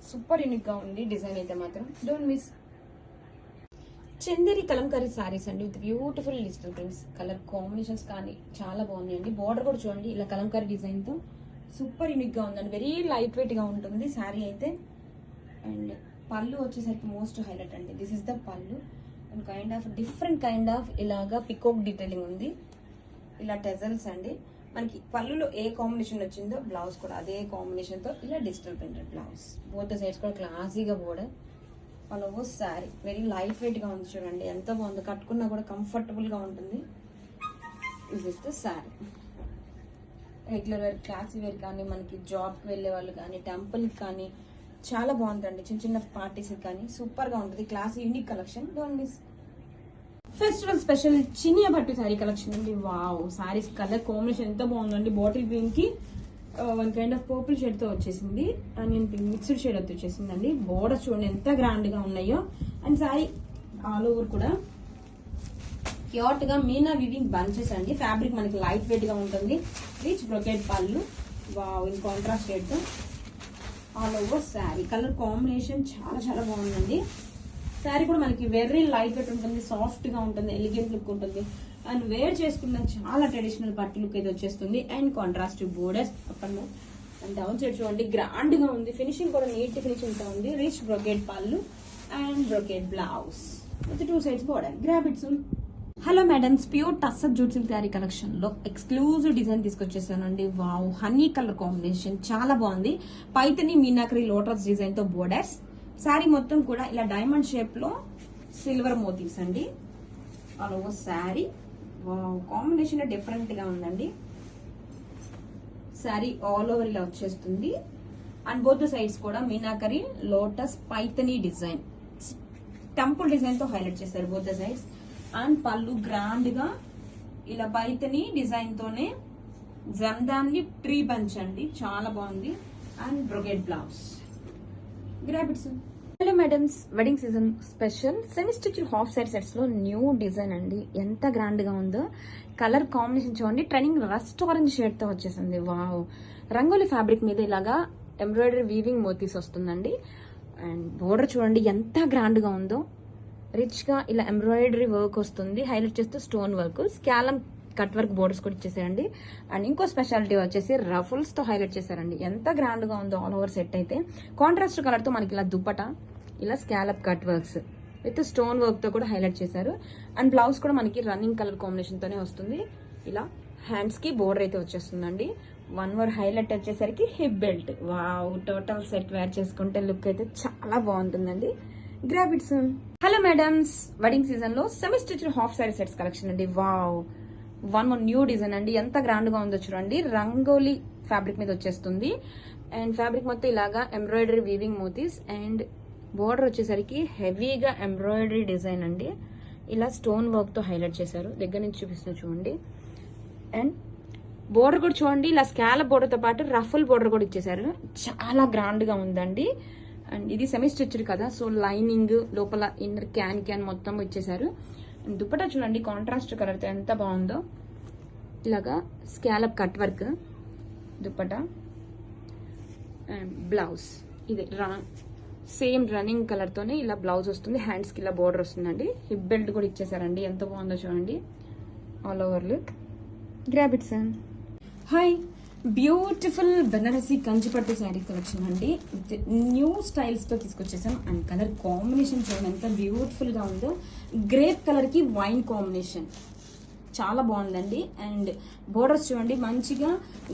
S1: సూపర్ యూనిక్ గా ఉంది డిజైన్ అయితే మాత్రం. Don't miss. చందేరి కలంకారీ శారీస్ అండి with beautiful digital prints. Colour combinations కానీ చాలా బాగున్నాయండి. బార్డర్ కూడా చూడండి ఇలా కలంకారీ డిజైన్ తో సూపర్ యూనిక్ గా ఉందండి. వెరీ లైట్ వెయిట్ గా ఉంటుంది శారీ అయితే. అండ్ పళ్ళు వచ్చేసరికి మోస్ట్ హైలైట్ అండి. దిస్ ఇస్ ద పళ్ళు. And kind of different kind of ఇలాగా పికాక్ డీటెయిలింగ్ ఉంది. ఇలా టెజల్స్ అండి. మనకి పళ్ళులో ఏ కాంబినేషన్ వచ్చిందో బ్లౌజ్ కూడా అదే కాంబినేషన్ తో ఇలా digital printed blouse. Both sides కూడా క్లాసీగా border. All over sari very light weight గా ఉంది చూడండి ఎంత బాగుందో. కట్టుకున్నా కూడా కంఫర్టబుల్ గా ఉంటుంది. This is the sari. Regular wear, classy wear కానీ, మనకి జాబ్ కి వెళ్ళే వాళ్ళు కానీ, టెంపుల్ కి కానీ చాలా బాగుంటుంది. చిన్న చిన్న పార్టీస్ కానీ సూపర్ గా ఉంటుంది. Classy unique collection. Don't miss. Festival special Chiniya పట్టు శారీ కలెక్షన్ అండి. వావ్, శారీస్ కలర్ కాంబినేషన్ ఎంత బాగుందండి. బాటిల్ గ్రీన్ కి one kind of purple shade తో వచ్చేసింది. ఆనియన్ పింక్ మిక్స్డ్ షేడ్ అయితే వచ్చేసిందండి. బోర్డర్ చూడండి ఎంత గ్రాండ్ గా ఉన్నాయో. అండ్ శారీ ఆల్ ఓవర్ కూడా క్యూట్ గా మీనా వివింగ్ బంచెస్ అండి. ఫ్యాబ్రిక్ మనకి లైట్ వెయిట్ గా ఉంటుంది. రిచ్ బ్రొకెట్ పళ్ళు. వావ్, ఇన్ కాంట్రాస్ట్ షేడ్ తో all over sari. Colour combination చాలా చాలా బాగుందండి. శారీ కూడా మనకి వెరీ లైట్ వెయిట్ ఉంటుంది, సాఫ్ట్ గా ఉంటుంది, ఎలిగెంట్ లుక్ ఉంటుంది. అండ్ వేర్ చేసుకున్న చాలా ట్రెడిషనల్ పట్టు లుక్ అయితే వచ్చేస్తుంది. అండ్ కాంట్రాస్ట్ బోర్డర్స్ అప్పట్లో. అండ్ డౌన్ సైడ్ చూడండి గ్రాండ్ గా ఉంది. ఫినిషింగ్ కూడా నీట్ ఫినిషింగ్ తో ఉంది. Rich brocade pallu and brocade blouse with 2 sides border. Grab it soon. Hello madams, pure tussar jute silk sari collection లో ఎక్స్క్లూజివ్ డిజైన్ తీసుకొచ్చేసానండి. వావ్, హనీ కలర్ కాంబినేషన్ చాలా బాగుంది. పైతని మీనాకరీ లోటస్ డిజైన్ తో బోర్డర్స్. శారీ మొత్తం కూడా ఇలా డైమండ్ షేప్ లో సిల్వర్ మోటివ్స్ అండి all over sari. Wow, combination different గా ఉందండి. శారీ ఆల్ ఓవర్ ఇలా వచ్చేస్తుంది. అండ్ బోత్ సైడ్స్ కూడా meenakari lotus Paithani design, temple design తో హైలైట్ చేస్తారు బోత్ సైడ్స్. అండ్ పళ్ళు గ్రాండ్ గా ఇలా పైతని డిజైన్ తోనే జందాన్ని ట్రీ బంచ్ అండి, చాలా బాగుంది. And brocade blouse. Grab it. Hello madams, wedding season special semi stitch half side sets లో న్యూ డిజైన్ అండి. ఎంత గ్రాండ్ గా ఉందో. కలర్ కాంబినేషన్ చూడండి, ట్రెండింగ్ రస్ట్ ఆరెంజ్ షేడ్ తో వచ్చేసింది. వావ్, రంగోలీ ఫ్యాబ్రిక్ మీద ఇలాగా ఎంబ్రాయిడరీ వీవింగ్ మోతీస్ వస్తుందండి. అండ్ బోర్డర్ చూడండి ఎంత గ్రాండ్ గా ఉందో. రిచ్ గా ఇలా ఎంబ్రాయిడరీ వర్క్ వస్తుంది, హైలైట్ చేస్తూ stone work, scallop cut work borders కూడా ఇచ్చేసారండి. అండ్ ఇంకో స్పెషాలిటీ వచ్చేసి రఫుల్స్ తో హైలైట్ చేశారండి. ఎంత గ్రాండ్ గా ఉందో ఆల్ ఓవర్ సెట్ అయితే. కాంట్రాస్ట్ కలర్ తో మనకి ఇలా దుప్పట, ఇలా scallop cut works with stone work తో కూడా హైలైట్ చేశారు. అండ్ బ్లౌజ్ కూడా మనకి రన్నింగ్ కలర్ కాంబినేషన్ తోనే వస్తుంది. ఇలా హ్యాండ్స్ కి బోర్డర్ అయితే వచ్చేస్తుందండి. వన్ మోర్ హైలైట్ వచ్చేసరికి hip belt. Wow, total set wear చేసుకుంటే లుక్ అయితే చాలా బాగుంటుందండి. Grab it soon. Hello madams, wedding season లో semi stitch half sari sets collection అండి. Wow, one more new design అండి. ఎంత గ్రాండ్ గా ఉందో చూడండి. రంగోలీ ఫ్యాబ్రిక్ మీద వచ్చేస్తుంది. అండ్ ఫ్యాబ్రిక్ మొత్తం ఇలాగా ఎంబ్రాయిడరీ వీవింగ్ మోతీస్. అండ్ బోర్డర్ వచ్చేసరికి హెవీగా ఎంబ్రాయిడరీ డిజైన్ అండి. ఇలా స్టోన్ వర్క్ తో హైలైట్ చేశారు. దగ్గర నుంచి చూపిస్తున్నా చూడండి. అండ్ బోర్డర్ కూడా చూడండి, ఇలా స్కాలప్ బోర్డర్ తో పాటు రఫుల్ బోర్డర్ కూడా ఇచ్చేసారు. చాలా గ్రాండ్ గా ఉందండి. అండ్ ఇది సెమీ స్టిచ్డ్ కదా, సో లైనింగ్ లోపల ఇన్నర్ క్యాన్ మొత్తం ఇచ్చేసారు. అండ్ దుపట్టా చూడండి కాంట్రాస్ట్ కలర్ తో ఎంత బాగుందో. ఇలాగా scallop cut work dupatta. And blouse ఇది సేమ్ రన్నింగ్ కలర్ తోనే ఇలా బ్లౌజ్ వస్తుంది. హ్యాండ్స్ కి ఇలా బోర్డర్ వస్తుందండి. హిప్ బెల్ట్ కూడా ఇచ్చేసారండి. ఎంత బాగుందో చూడండి. All over look. Grab it soon. Hi, beautiful Banarasi కంచిపట్టు శారీ కలెక్షన్ అండి. న్యూ స్టైల్స్ తో తీసుకొచ్చేసాం. అండ్ కలర్ కాంబినేషన్ చూడండి ఎంత బ్యూటిఫుల్ గా ఉందో. గ్రేప్ కలర్ కి వైన్ కాంబినేషన్ చాలా బాగుందండి. అండ్ బోర్డర్స్ చూడండి మంచిగా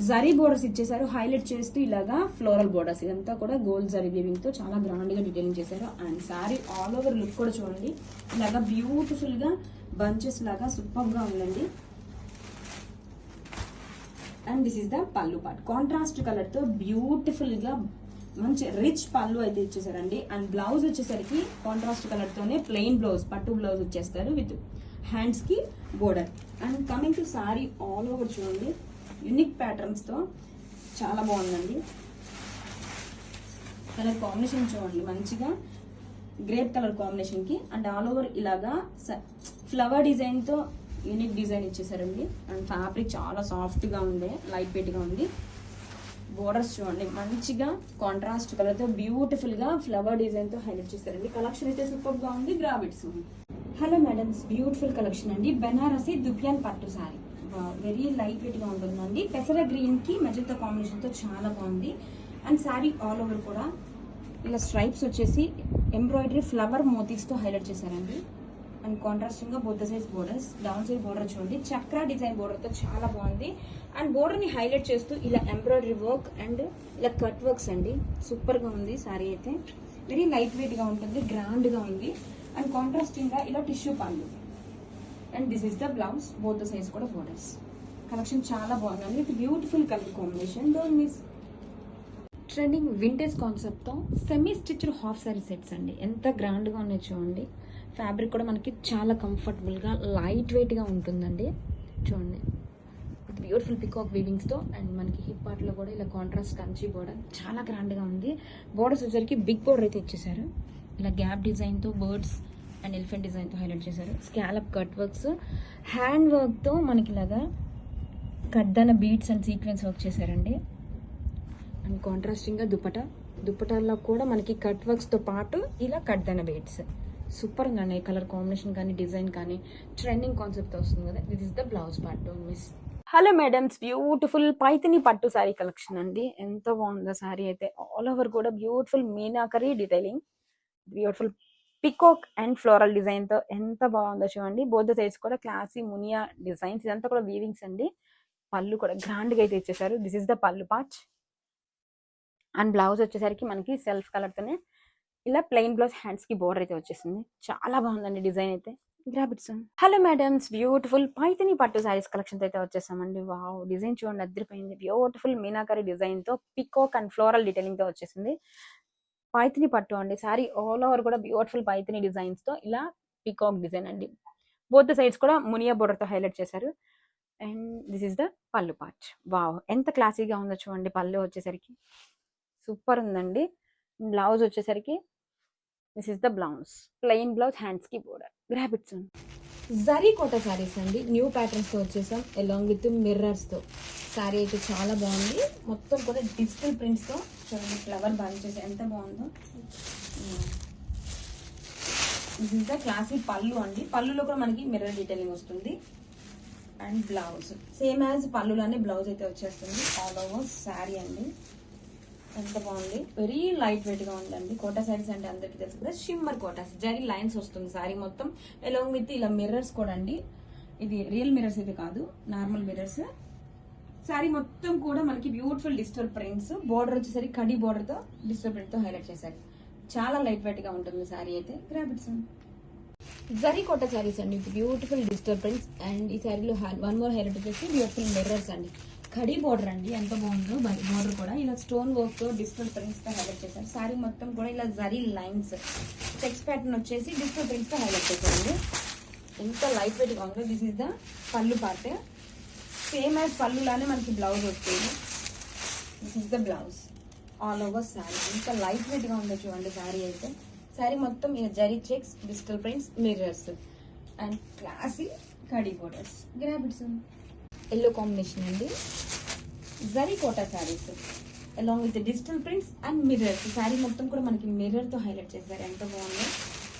S1: జరీ బోర్డర్స్ ఇచ్చేసారు, హైలైట్ చేస్తూ ఇలాగా ఫ్లోరల్ బోర్డర్స్. ఇదంతా కూడా గోల్డ్ జరీ వీవింగ్ తో చాలా గ్రాండ్ గా డీటెయిలింగ్ చేశారు. And sari all over look కూడా చూడండి ఇలాగా బ్యూటిఫుల్ గా బంచెస్ లాగా సూపర్ గా ఉందండి. And this is the pallu part. Contrast colour తో బ్యూటిఫుల్ గా మంచి రిచ్ పళ్ళు అయితే ఇచ్చేసారండి. అండ్ బ్లౌజ్ వచ్చేసరికి కాంట్రాస్ట్ కలర్ తోనే ప్లెయిన్ బ్లౌజ్, పట్టు బ్లౌజ్ ఇచ్చేస్తారు విత్ హ్యాండ్స్ కి border. And coming to sorry all over చూడండి యూనిక్ ప్యాటర్న్స్ తో చాలా బాగుందండి. కలర్ కాంబినేషన్ చూడండి మంచిగా గ్రేప్ కలర్ కాంబినేషన్ కి. అండ్ ఆల్ ఓవర్ ఇలాగా ఫ్లవర్ డిజైన్ తో యూనిక్ డిజైన్ ఇచ్చేసారండి. అండ్ ఫ్యాబ్రిక్ చాలా సాఫ్ట్ గా ఉంది, లైట్ వెయిట్ గా ఉంది. బోర్డర్స్ చూడండి మంచిగా కాంట్రాస్ట్ కలర్ తో బ్యూటిఫుల్ గా ఫ్లవర్ డిజైన్ తో హైలైట్ చేశారండి. కలెక్షన్ అయితే సూపర్ గా ఉంది. Grab it soon. Hello madams, beautiful collection అండి. బెనారసి దుప్యాన్ పట్టు సారీ. వెరీ లైట్ వెయిట్ గా ఉంటుందండి. పెసర గ్రీన్ కి మెజంతా కాంబినేషన్ తో చాలా బాగుంది. అండ్ సారీ ఆల్ ఓవర్ కూడా ఇలా స్ట్రైప్స్ వచ్చేసి ఎంబ్రాయిడరీ ఫ్లవర్ మోతీస్ తో హైలైట్ చేశారండి. అండ్ కాంట్రాస్టింగ్ గా both size borders. Down side border చూడండి చక్ర డిజైన్ బోర్డర్ తో చాలా బాగుంది. అండ్ బోర్డర్ ని హైలైట్ చేస్తూ ఇలా ఎంబ్రాయిడరీ వర్క్ అండ్ ఇలా కట్ వర్క్స్ అండి. సూపర్ గా ఉంది సారీ అయితే. వెరీ లైట్ వెయిట్ గా ఉంటుంది, గ్రాండ్ గా ఉంది. అండ్ కాంట్రాస్టింగ్ గా ఇలా tissue pallu. And this is the blouse, both size కూడా బోర్డర్స్. కలెక్షన్ చాలా బాగుందండి with beautiful colour combination. Don't miss. Trending vintage concept తో semi stitched half sari sets అండి. ఎంత గ్రాండ్ గా ఉన్నాయి చూడండి. ఫ్యాబ్రిక్ కూడా మనకి చాలా కంఫర్టబుల్ గా లైట్ వెయిట్ గా ఉంటుందండి. చూడండి విత్ బ్యూటిఫుల్ పికాక్ వీవింగ్స్ తో. అండ్ మనకి హిప్ పార్ట్ లో కూడా ఇలా కాంట్రాస్ట్ కంచి బోర్డర్ చాలా గ్రాండ్ గా ఉంది. బోర్డర్స్ వచ్చేసరికి బిగ్ బోర్డర్ అయితే ఇచ్చేసారు. ఇలా గ్యాప్ డిజైన్ తో బర్డ్స్ అండ్ ఎలిఫెంట్ డిజైన్ తో హైలైట్ చేశారు. Scallop cut works, hand work తో మనకి ఇలాగా కడ్దాన బీడ్స్ అండ్ సీక్వెన్స్ వర్క్ చేశారండి. అండ్ కాంట్రాస్టింగ్ గా దుపటాల్లో కూడా మనకి కట్ వర్క్స్ తో పాటు ఇలా కడ్దాన బీడ్స్. సూపర్ గా ఉన్నాయి. కలర్ కాంబినేషన్ కానీ డిజైన్ కానీ ట్రెండింగ్ కాన్సెప్ట్ తో వస్తుంది కదా. This is the blouse part. Don't miss. Hello madams, beautiful Paithani పట్టు శారీ కలెక్షన్ అండి. ఎంత బాగుందో శారీ అయితే. ఆల్ ఓవర్ కూడా beautiful meenakari detailing, beautiful peacock and floral design తో ఎంత బాగుందో చూడండి. బోత్ సైడ్స్ కూడా క్లాసీ మునియా డిజైన్స్. ఇదంతా కూడా వీవింగ్స్ అండి. పళ్ళు కూడా గ్రాండ్ గా అయితే ఇచ్చేసారు. This is the pallu part. And blouse వచ్చేసరికి మనకి సెల్ఫ్ కలర్ తోనే ఇలా ప్లెయిన్ బ్లౌజ్, హ్యాండ్స్ కి బోర్డర్ అయితే వచ్చేసింది. చాలా బాగుందండి డిజైన్ అయితే. Grab it soon. Hello madams, beautiful Paithani పట్టు సారీస్ కలెక్షన్ అయితే వచ్చేసామండి. వావ్, డిజైన్ చూడండి అద్దరిపోయింది. బ్యూటిఫుల్ మీనాకరీ డిజైన్ తో పికాక్ అండ్ ఫ్లోరల్ డీటెయిలింగ్ తో వచ్చేసింది. పైతిని పట్టు అండి. సారీ ఆల్ ఓవర్ కూడా బ్యూటిఫుల్ పైతిని డిజైన్స్ తో ఇలా పికాక్ డిజైన్ అండి. బోత్ ద సైడ్స్ కూడా మునియా బోర్డర్ తో హైలైట్ చేశారు. And this is the pallu part. Wow, ఎంత క్లాసీగా ఉందో చూడండి. పళ్ళు వచ్చేసరికి సూపర్ ఉందండి. బ్లౌజ్ వచ్చేసరికి this is the blouse, plain blouse, hands కి border. Grab it soon. Zari Kota saris అండి, న్యూ ప్యాటర్న్స్ తో వచ్చేసాం అలాంగ్ విత్ మిర్రర్స్ తో. సారీ అయితే చాలా బాగుంది, మొత్తం కూడా డిజిటల్ ప్రింట్స్ తో. చూడండి ఫ్లవర్ బంచెస్ ఎంత బాగుందో. దిస్ ఇస్ ద క్లాసీ పళ్ళు అండి. పళ్ళులో కూడా మనకి మిర్రర్ డీటెయిలింగ్ వస్తుంది. అండ్ బ్లౌజ్ సేమ్ యాజ్ పళ్ళులోనే బ్లౌజ్ అయితే వచ్చేస్తుంది. ఆల్ ఓవర్ శారీ అండి, ఎంత బాగుంది. వెరీ లైట్ వెయిట్ గా ఉందండి. కోటా శారీస్ అంటే అందరికి తెలుసు కదా, షిమ్మర్ కోటాస్, జరీ లైన్స్ వస్తుంది శారీ మొత్తం. అలాంగ్ విత్ ఇలా మిర్రర్స్ కూడా అండి. ఇది రియల్ మిర్రర్స్ అయితే కాదు, నార్మల్ మిర్రర్స్. శారీ మొత్తం కూడా మనకి బ్యూటిఫుల్ డిజిటల్ ప్రింట్స్. బోర్డర్ వచ్చేసరికి కడి బోర్డర్ తో డిజిటల్ ప్రింట్ తో హైలైట్ చేశారు. చాలా లైట్ వెయిట్ గా ఉంటుంది శారీ అయితే. గ్రాబిట్స్ జరీ కోట శారీస్ అండి, బ్యూటిఫుల్ డిజిటల్ ప్రింట్స్. అండ్ ఈ శారీలో వన్ మోర్ హైలైట్ వచ్చేసి బ్యూటిఫుల్ మిర్రర్స్ అండి. కడి బోర్డర్ అండి, ఎంత బాగుందో. బోర్డర్ కూడా ఇలా స్టోన్ వర్క్ తో డిజిటల్ ప్రింట్స్ తో హైలైట్ చేశారు. శారీ మొత్తం కూడా ఇలా జరీ లైన్స్, చెక్స్ ప్యాటర్న్ వచ్చేసి డిజిటల్ ప్రింట్స్ తో హైలైట్ చేశారండి. ఎంత లైట్ వెయిట్ గా ఉందో. This is the pallu part. Same as పళ్ళు లానే మనకి బ్లౌజ్ వస్తుంది. This is the blouse all over sari. ఎంత లైట్ వెయిట్ గా ఉందో చూడండి శారీ అయితే. శారీ మొత్తం ఇలా zari checks, digital prints, mirrors and classy కడి బోర్డర్స్. గ్రాబిట్స్ ఎల్లో కాంబినేషన్ అండి. Zari kota saris along with digital prints and mirrors. Sari మొత్తం కూడా మనకి మిర్రర్ తో హైలైట్ చేశారు. ఎంత బాగుందో.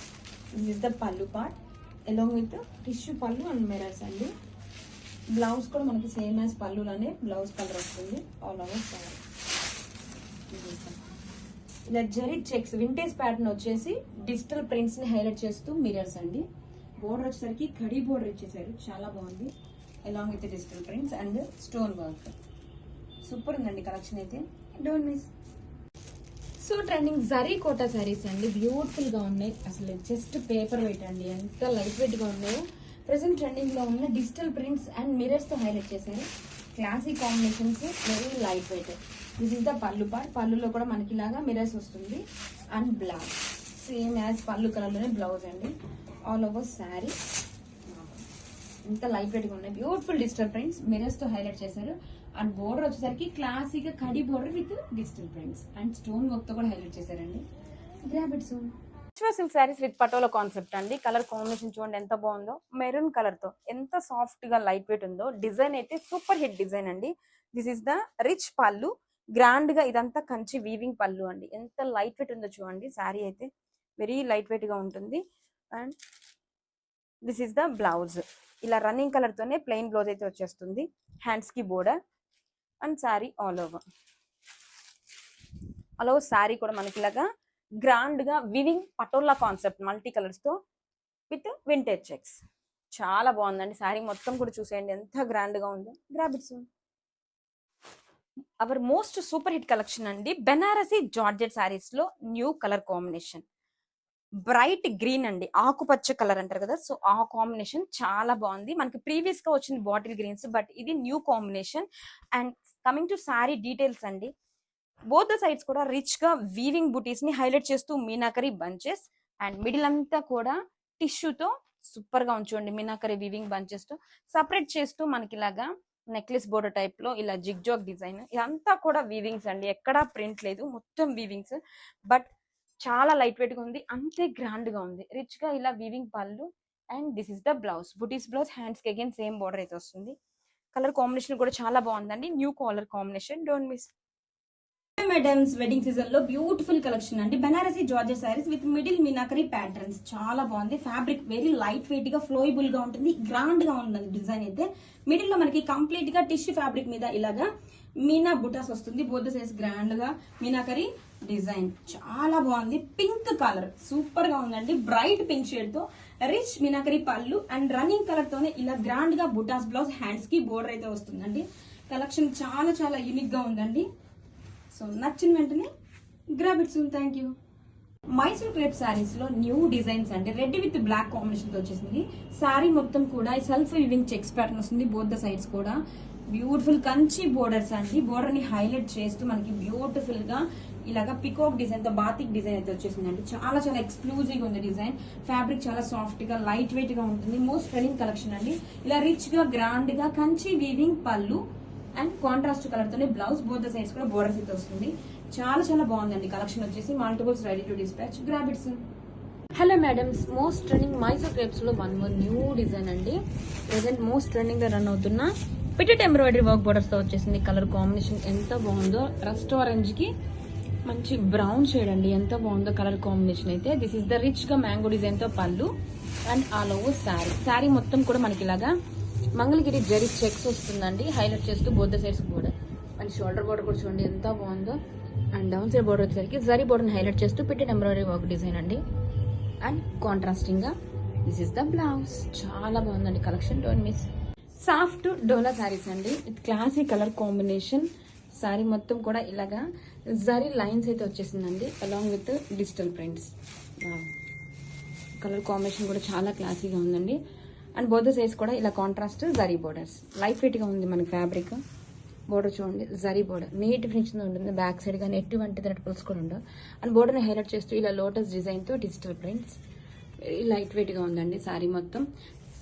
S1: This is the pallu part along with tissue pallu and mirrors అండి. బ్లౌజ్ కూడా మనకి సేమ్ యాజ్ పళ్ళులోనే బ్లౌజ్ కలర్ వస్తుంది. ఆల్ ఓవర్ శారీ ఇలా జరీ చెక్స్, వింటేజ్ ప్యాటర్న్ వచ్చేసి డిజిటల్ ప్రింట్స్ ని హైలైట్ చేస్తూ మిర్రర్స్ అండి. బోర్డర్ వచ్చేసరికి కడి బోర్డర్ ఇచ్చేసారు, చాలా బాగుంది. Along with digital prints and stone work. Super ఉందండి కలెక్షన్ అయితే, don't miss. So trending zari kota saris అండి, బ్యూటిఫుల్ గా ఉన్నాయి. అసలు జస్ట్ పేపర్ వెయిట్ అండి, ఎంత లైట్ వెయిట్ గా ఉన్నాయో. ప్రెసెంట్ ట్రెండింగ్ లో ఉన్న డిజిటల్ ప్రింట్స్ అండ్ మిర్రర్స్ తో హైలైట్ చేశారు. Classy combinations, very light wait. This is the pallu part. పళ్ళులో కూడా మనకి ఇలాగా మిర్రర్స్ వస్తుంది. అండ్ బ్లౌజ్ సేమ్ యాజ్ పళ్ళు కలర్ లోనే బ్లౌజ్ అండి. ఆల్ ఓవర్ శారీ ఎంత లైట్ వెయిట్ గా ఉన్నాయి. బ్యూటిఫుల్ డిజిటల్ ప్రింట్స్, మిర్రర్స్ తో హైలైట్ చేశారు. అండ్ బోర్డర్ వచ్చేసరికి క్లాసీగా కడి border with digital prints and stone work తో కూడా హైలైట్ చేశారండి. Grab it soon. Silk saris with patola concept అండి. కలర్ కాంబినేషన్ చూడండి ఎంత బాగుందో. మెరూన్ కలర్ తో ఎంత సాఫ్ట్ గా లైట్ వెయిట్ ఉందో. డిజైన్ అయితే సూపర్ హిట్ డిజైన్ అండి. దిస్ ఇస్ ద రిచ్ పళ్ళు. గ్రాండ్ గా ఇదంతా కంచి వీవింగ్ పళ్ళు అండి. ఎంత లైట్ వెయిట్ ఉందో చూడండి. శారీ అయితే వెరీ లైట్ వెయిట్ గా ఉంటుంది. And this is the blouse. ఇలా రన్నింగ్ కలర్ తోనే ప్లెయిన్ బ్లౌజ్ అయితే వచ్చేస్తుంది. హ్యాండ్స్ కి border and sari all over. Sari కూడా మనకి ఇలాగా గ్రాండ్ గా weaving patola concept, multi colours తో విత్ వింటేజ్ చెక్స్. చాలా బాగుందండి. శారీ మొత్తం కూడా చూసేయండి ఎంత గ్రాండ్ గా ఉందో. Grab it soon. Our most super hit collection అండి, బెనారసీ జార్జెట్ శారీస్ లో new colour combination. Bright green అండి, ఆకుపచ్చ కలర్ అంటారు కదా, సో ఆ కాంబినేషన్ చాలా బాగుంది. మనకి ప్రీవియస్ గా వచ్చింది బాటిల్ గ్రీన్స్, బట్ ఇది new combination. And coming to sari details అండి, బోత్ ద సైడ్స్ కూడా రిచ్ గా వీవింగ్ బుటీస్ ని హైలైట్ చేస్తూ మీనాకరీ బంచెస్. అండ్ మిడిల్ అంతా కూడా టిష్యూతో సూపర్ గా ఉంచండి. మీనాకరీ వీవింగ్ బంచెస్ తో సపరేట్ చేస్తూ మనకి ఇలాగా నెక్లెస్ బోర్డర్ టైప్ లో ఇలా జిగ్ జాగ్ డిజైన్. ఇదంతా కూడా వీవింగ్స్ అండి, ఎక్కడా ప్రింట్ లేదు, మొత్తం వీవింగ్స్. బట్ చాలా లైట్ వెయిట్ గా ఉంది, అంతే గ్రాండ్ గా ఉంది. రిచ్ గా ఇలా వీవింగ్ పళ్ళు. And this is the blouse, buttis blouse. Hands కి అగైన్ సేమ్ బోర్డర్ అయితే వస్తుంది. కలర్ కాంబినేషన్ కూడా చాలా బాగుందండి, new colour combination, don't miss. Madams wedding season లో బ్యూటిఫుల్ కలెక్షన్ అండి, Banarasi georgette saris with middle meenakari patterns. చాలా బాగుంది. ఫ్యాబ్రిక్ వెరీ లైట్ వెయిట్ గా ఫ్లోయబుల్ గా ఉంటుంది, గ్రాండ్ గా ఉంటుంది. డిజైన్ అయితే మిడిల్ లో మనకి కంప్లీట్ గా టిష్యూ ఫ్యాబ్రిక్ మీద ఇలాగా మీనా బుటాస్ వస్తుంది. బోత్ సైజ్ గ్రాండ్ గా మీనాకరీ డిజైన్ చాలా బాగుంది. పింక్ కలర్ సూపర్ గా ఉందండి, బ్రైట్ పింక్ షేడ్ తో రిచ్ మీనాకరీ పళ్ళు అండ్ రన్నింగ్ కలర్ తోనే ఇలా గ్రాండ్ గా బుటాస్ బ్లౌజ్, హ్యాండ్స్ కి బోర్డర్ అయితే వస్తుందండి. కలెక్షన్ చాలా చాలా యూనిక్ గా ఉందండి. సో నచ్చిన వెంటనే grab it soon. Thank you. Mysore crepe saris లో న్యూ డిజైన్స్ అండి, రెడ్ విత్ బ్లాక్ కాంబినేషన్ తో వచ్చేసింది. శారీ మొత్తం కూడా సెల్ఫ్ వివింగ్ చెక్స్ ప్యాటర్న్ వస్తుంది, బోత్ ద సైడ్స్ కూడా. బ్యూటిఫుల్ కంచి బోర్డర్స్ అండి. బోర్డర్ ని హైలైట్ చేస్తూ మనకి బ్యూటిఫుల్ గా ఇలాగా పికాక్ డిజైన్ తో బాతిక్ డిజైన్ అయితే వచ్చేసిందండి. చాలా చాలా ఎక్స్క్లూజివ్ గా ఉంది డిజైన్. ఫ్యాబ్రిక్ చాలా సాఫ్ట్ గా లైట్ వెయిట్ గా ఉంటుంది. మోస్ట్ ట్రెండింగ్ కలెక్షన్ అండి. ఇలా రిచ్ గా గ్రాండ్ గా కంచి వీవింగ్ పళ్ళు అండ్ కాంట్రాస్ట్ కలర్ తోనే బ్లౌజ్. బోత్ సైడ్స్ కూడా బోర్డర్స్ అయితే వస్తుంది. చాలా చాలా బాగుందండి కలెక్షన్ వచ్చేసి. Multiples ready to dispatch. Grab it soon. Hello madams, most trending Mysore crepes లో వన్ మోర్ న్యూ డిజైన్ అండి. ప్రెసెంట్ మోస్ట్ ట్రెండింగ్ గా రన్ అవుతున్న పిటెట్ ఎంబ్రాయిడరీ వర్క్ బోర్డర్స్ తో వచ్చేసింది. కలర్ కాంబినేషన్ ఎంత బాగుందో. రస్ట్ ఆరెంజ్ కి మంచి బ్రౌన్ షేడ్ అండి. ఎంత బాగుందో కలర్ కాంబినేషన్ అయితే. దిస్ ఇస్ ద రిచ్ గా మ్యాంగో డిజైన్ తో పళ్ళు and all over sari. Sari మొత్తం కూడా మనకి ఇలాగా మంగళగిరి జరీ చెక్స్ వస్తుందండి, హైలైట్ చేస్తూ బోత్ సైడ్స్ కూడా. అండ్ షోల్డర్ బోర్డర్ కూడా చూడండి ఎంత బాగుందో. అండ్ డౌన్ సైడ్ బోర్డర్ వచ్చేసరికి జరీ బోర్డర్ హైలైట్ చేస్తూ పిటెట్ ఎంబ్రాయిడరీ వర్క్ డిజైన్ అండి. అండ్ కాంట్రాస్టింగ్ గా దిస్ ఇస్ ద బ్లౌజ్. చాలా బాగుందండి కలెక్షన్. Don't miss. సాఫ్ట్ డోలా శారీస్ అండి. Classy colour combination. శారీ మొత్తం కూడా ఇలాగా జరీ లైన్స్ అయితే వచ్చేసిందండి, along with digital prints. Colour combination కూడా చాలా క్లాసీగా ఉందండి. అండ్ బోత్ సైడ్స్ కూడా ఇలా contrast zari borders. Light weight గా ఉంది మనకి ఫ్యాబ్రిక్. బోర్డర్ చూడండి, జరీ బోర్డర్ నీట్ ఫినిషింగ్ ఉంటుంది. బ్యాక్ సైడ్ కానీ ఎటువంటి థ్రెడ్ కూడా ఉండవు. అండ్ బోర్డర్ని హైలైట్ చేస్తూ ఇలా లోటస్ డిజైన్ తో digital prints. Very light weight గా ఉందండి శారీ మొత్తం.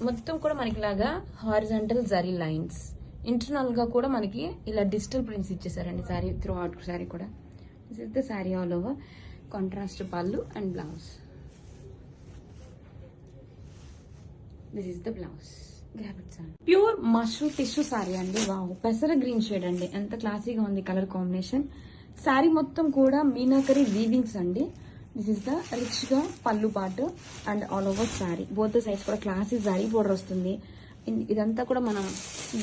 S1: మొత్తం కూడా మనకి ఇలాగా హారిజాంటల్ జరీ లైన్స్. ఇంటర్నల్ గా కూడా మనకి ఇలా డిజిటల్ ప్రింట్స్ ఇచ్చేసారండి శారీ త్రూ అవుట్. శారీ కూడా this is the sari all over. Contrast pallu and blouse. This is the blouse. Pure mushroom tissue sari అండి. వావ్, పెసర గ్రీన్ షేడ్ అండి. ఎంత క్లాసీగా ఉంది కలర్ కాంబినేషన్. శారీ మొత్తం కూడా మీనాకరీ వీవింగ్స్ అండి. దిస్ ఇస్ ద రిచ్ గా పళ్ళు part and all over sari. Both sides కూడా క్లాసీ జరీ బోర్డర్ వస్తుంది. ఇదంతా కూడా మనం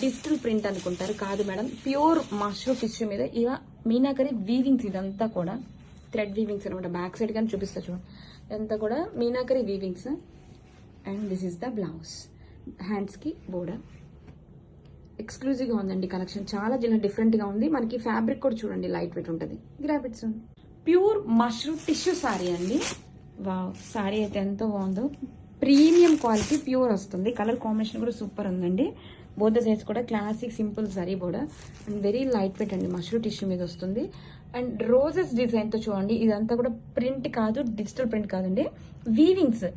S1: డిజిటల్ ప్రింట్ అనుకుంటారు, కాదు మేడం. ప్యూర్ మష్రూమ్ టిష్యూ మీద ఇలా మీనాకరీ వీవింగ్స్. ఇదంతా కూడా థ్రెడ్ వీవింగ్స్ అనమాట. బ్యాక్ సైడ్ కానీ చూపిస్తా చూడండి. ఇదంతా కూడా meenakari weavings. And this is the blouse. Hands కి బోర్డర్. ఎక్స్క్లూజివ్ గా ఉందండి కలెక్షన్. చాలా డిఫరెంట్ గా ఉంది. మనకి ఫ్యాబ్రిక్ కూడా చూడండి లైట్ వెయిట్ ఉంటుంది. Grab it soon. Pure mushroom tissue sorry అండి. వావ్, సారీ అయితే ఎంతో బాగుందో. ప్రీమియం క్వాలిటీ ప్యూర్ వస్తుంది. కలర్ కాంబినేషన్ కూడా సూపర్ ఉందండి. బోత్ సైడ్స్ కూడా classic simple zari border and very light weight అండి. మష్రూమ్ టిష్యూ మీద వస్తుంది. అండ్ రోజెస్ డిజైన్ తో చూడండి. ఇదంతా కూడా ప్రింట్ కాదు, డిజిటల్ ప్రింట్ కాదండి, వీవింగ్స్,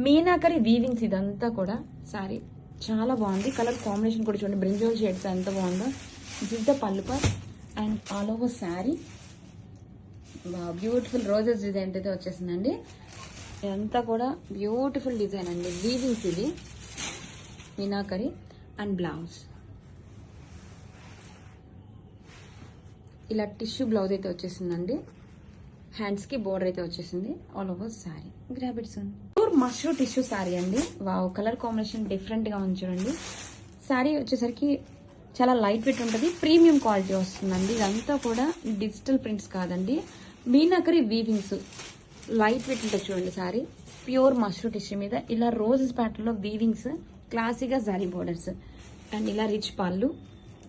S1: మీనాకరీ వీవింగ్స్. ఇదంతా కూడా సారీ చాలా బాగుంది. కలర్ కాంబినేషన్ కూడా చూడండి, బ్రింజోల్ షేడ్స్ ఎంత బాగుందో. This is the pallu part and all over sari. Beautiful roses design అయితే వచ్చేసిందండి. ఇదంతా కూడా బ్యూటిఫుల్ డిజైన్ అండి. వీవింగ్స్ ఇది మీనాకరీ అండ్ బ్లౌజ్. ఇలా టిష్యూ బ్లౌజ్ అయితే వచ్చేసిందండి. హ్యాండ్స్ కి బోర్డర్ అయితే వచ్చేసింది. All over sari. Grab it soon. Pure mushroom tissue sari అండి. వావ్, కలర్ కాంబినేషన్ డిఫరెంట్ గా ఉంది చూడండి. శారీ వచ్చేసరికి చాలా లైట్ వెయిట్ ఉంటుంది. ప్రీమియం క్వాలిటీ వస్తుందండి. ఇదంతా కూడా డిజిటల్ ప్రింట్స్ కాదండి, మీనాకరీ వీవింగ్స్. లైట్ వెయిట్ ఉంటుంది చూడండి శారీ. ప్యూర్ మష్రూమ్ టిష్యూ మీద ఇలా రోజెస్ ప్యాటర్న్ లో వీవింగ్స్, క్లాసీగా జరీ బోర్డర్స్ అండ్ ఇలా రిచ్ పళ్ళు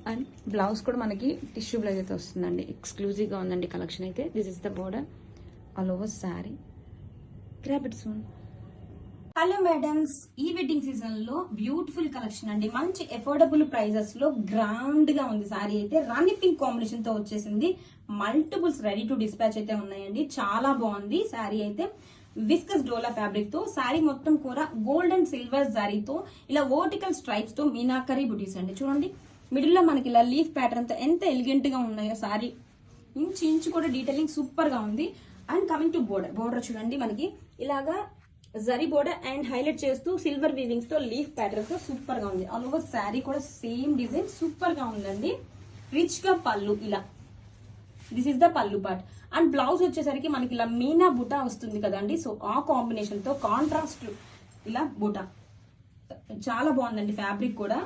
S1: అండ్ బ్లౌజ్ కూడా మనకి టిష్యూ బ్లౌజ్ అయితే వస్తుందండి. ఎక్స్క్లూజివ్ గా ఉందండి కలెక్షన్ అయితే. This is the border all over sari. Grab it soon. Hello madams, ఈ వెడ్డింగ్ సీజన్ లో బ్యూటిఫుల్ కలెక్షన్ అండి. మంచి అఫోర్డబుల్ ప్రైజెస్ లో గ్రాండ్ గా ఉంది సారీ అయితే. రాణి పింక్ కాంబినేషన్ తో వచ్చేసింది. మల్టిపుల్స్ రెడీ టు డిస్పాచ్ అయితే ఉన్నాయండి. చాలా బాగుంది సారీ అయితే. విస్కస్ డోలా ఫ్యాబ్రిక్ తో సారీ మొత్తం కూడా గోల్డ్ అండ్ సిల్వర్ జరీతో ఇలా వర్టికల్ స్ట్రైప్స్ తో మీనాకరీ బుటీస్ అండి. చూడండి, మిడిల్ లో మనకి ఇలా లీఫ్ ప్యాటర్న్ తో ఎంత ఎలిగెంట్ గా ఉన్నాయో. సారీ ఇంచు ఇంచు కూడా డీటెయిలింగ్ సూపర్ గా ఉంది. And coming to border. Border చూడండి, మనకి ఇలాగా జరీ బోర్డర్ అండ్ హైలైట్ చేస్తూ సిల్వర్ వీవింగ్స్ తో లీఫ్ ప్యాటర్న్ తో సూపర్ గా ఉంది. ఆల్ ఓవర్ శారీ కూడా సేమ్ డిజైన్ సూపర్ గా ఉందండి. రిచ్ గా పళ్ళు ఇలా. This is the pallu part and blouse వచ్చేసరికి మనకి ఇలా మీనా బుటా వస్తుంది కదండి. సో ఆ కాంబినేషన్ తో కాంట్రాస్ట్ ఇలా బుటా చాలా బాగుందండి. ఫ్యాబ్రిక్ కూడా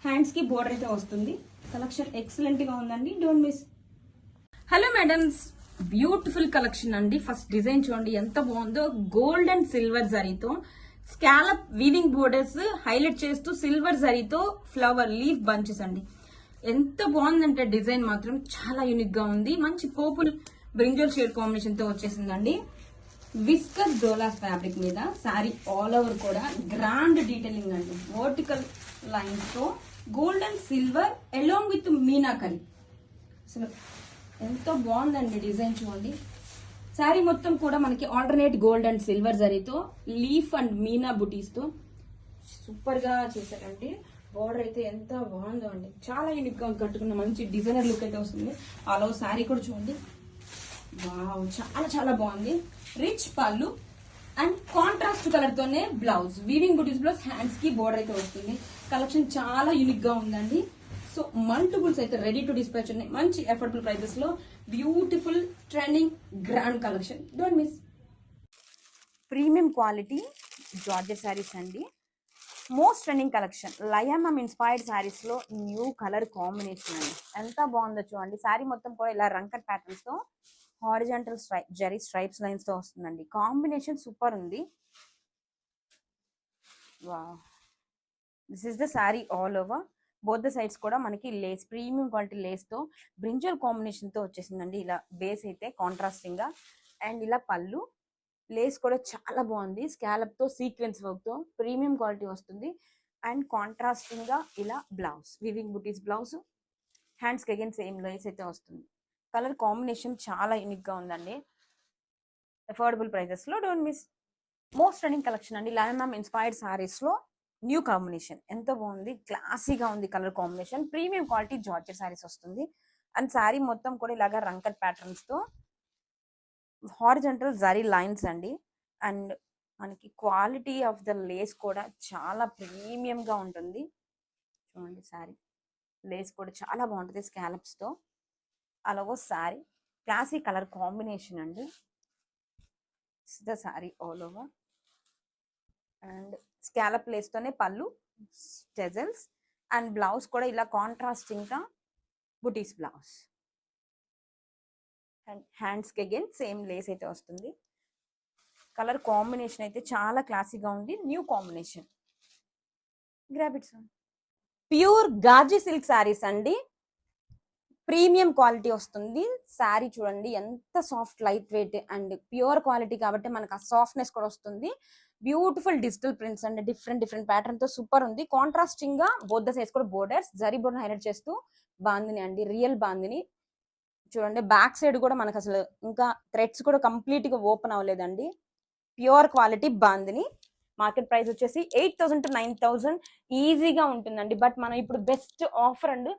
S1: హ్యాండ్స్ కి బోర్డర్ అయితే వస్తుంది. కలెక్షన్ ఎక్సలెంట్ గా ఉందండి. Don't miss. Hello madams, beautiful collection అండి. ఫస్ట్ డిజైన్ చూడండి ఎంత బాగుందో. గోల్డ్ అండ్ సిల్వర్ జరీతో స్కాలప్ వీవింగ్ బోర్డర్స్ హైలైట్ చేస్తూ సిల్వర్ జరీతో ఫ్లవర్ లీఫ్ బంచెస్ అండి. ఎంత బాగుందంటే డిజైన్ మాత్రం చాలా యూనిక్ గా ఉంది. మంచి పర్పుల్ బ్రింజల్ షేడ్ కాంబినేషన్ తో వచ్చేసిందండి. విస్కస్ డోలా ఫ్యాబ్రిక్ మీద సారీ ఆల్ ఓవర్ కూడా గ్రాండ్ డీటెయిలింగ్ అండి. వర్టికల్ లైన్స్ తో gold and silver along with meenakari. అసలు ఎంతో బాగుందండి డిజైన్ చూడండి. శారీ మొత్తం కూడా మనకి ఆల్టర్నేట్ గోల్డ్ అండ్ సిల్వర్ జరీతో లీఫ్ అండ్ మీనా బుటీస్ తో సూపర్ గా చేశారండి. బార్డర్ అయితే ఎంత బాగుందో అండి, చాలా యూనిక్ గా కట్టుకున్న మంచి డిజైనర్ లుక్ అయితే వస్తుంది. ఆల్ ఓవర్ శారీ కూడా చూడండి, వావ్ చాలా చాలా బాగుంది. Rich pallu and contrast colour తోనే బ్లౌజ్, వీవింగ్ బుటీస్ బ్లౌజ్, హ్యాండ్స్ కి బోర్డర్ అయితే వస్తుంది. కలెక్షన్ చాలా యూనిక్ గా ఉందండి. సో మల్టిపుల్స్ అయితే రెడీ టు డిస్పాచ్ ఉన్నాయి మంచి అఫోర్డబుల్ ప్రైసెస్ లో. Beautiful trending grand collection, don't miss. Premium quality georgette saris అండి. మోస్ట్ ట్రెండింగ్ కలెక్షన్ లయామమ్ ఇన్స్పైర్డ్ శారీస్ లో న్యూ కలర్ కాంబినేషన్ అండి. ఎంత బాగుందో చూడండి. శారీ మొత్తం కూడా ఇలా రంకట్ ప్యాటర్న్స్ తో హారిజాంటల్ జరీ స్ట్రైప్స్ లైన్స్ తో వస్తుందండి. కాంబినేషన్ సూపర్ ఉంది. Wow, this is the sari all over. Both the sides కూడా మనకి లేస్, ప్రీమియం క్వాలిటీ లేస్ తో బ్రింజల్ కాంబినేషన్ తో వచ్చేసిందండి. ఇలా బేస్ అయితే కాంట్రాస్టింగ్ గా, అండ్ ఇలా పళ్ళు లేస్ కూడా చాలా బాగుంది. స్కాలప్ తో సీక్వెన్స్ వర్క్ తో ప్రీమియం క్వాలిటీ వస్తుంది. అండ్ కాంట్రాస్టింగ్ గా ఇలా బ్లౌజ్, వివింగ్ బుటీస్ బ్లౌజ్, హ్యాండ్స్ కి అగైన్ సేమ్ లేస్ అయితే వస్తుంది. కలర్ కాంబినేషన్ చాలా యూనిక్ గా ఉందండి. అఫోర్డబుల్ ప్రైసెస్ లో, don't miss. Most running collection అండి. లయనామ్ ఇన్స్పైర్డ్ సారీస్ లో న్యూ కాంబినేషన్ ఎంత బాగుంది, క్లాసీగా ఉంది colour combination. Premium quality georgette saris వస్తుంది. అండ్ శారీ మొత్తం కూడా ఇలాగా రంకట్ ప్యాటర్న్స్ తో హారిజంటల్ జరీ లైన్స్ అండి. అండ్ మనకి క్వాలిటీ ఆఫ్ ద లేస్ కూడా చాలా ప్రీమియం గా ఉంటుంది. చూడండి శారీ లేస్ కూడా చాలా బాగుంటుంది స్కాలప్స్ తో. అలాగో శారీ క్లాసీ కలర్ కాంబినేషన్ అండి. The sari all over. And scallop lace తోనే పళ్ళు, స్టెజల్స్, అండ్ బ్లౌజ్ కూడా ఇలా కాంట్రాస్టింగ్ గా బుటీస్ బ్లౌజ్, అండ్ హ్యాండ్స్ కి అగైన్ సేమ్ లేస్ అయితే వస్తుంది. కలర్ కాంబినేషన్ అయితే చాలా క్లాసీగా ఉంది, new combination. Grab it. Pure gaji silk saris అండి. ప్రీమియం క్వాలిటీ వస్తుంది. శారీ చూడండి ఎంత soft, light weight and pure quality కాబట్టి మనకు ఆ సాఫ్ట్నెస్ కూడా వస్తుంది. Beautiful digital prints and different different pattern తో సూపర్ ఉంది. కాంట్రాస్టింగ్ గా బోత్ ద సైడ్స్ కూడా బోర్డర్స్, జరీ బోర్డర్ హైలైట్ చేస్తూ బాందిని అండి, రియల్ బాందిని. చూడండి బ్యాక్ సైడ్ కూడా మనకు అసలు ఇంకా థ్రెడ్స్ కూడా కంప్లీట్ గా ఓపెన్ అవ్వలేదండి. Pure quality bandhani. Market price వచ్చేసి 8,000 to 9,000 ఈజీగా ఉంటుందండి. బట్ మనం ఇప్పుడు best offer and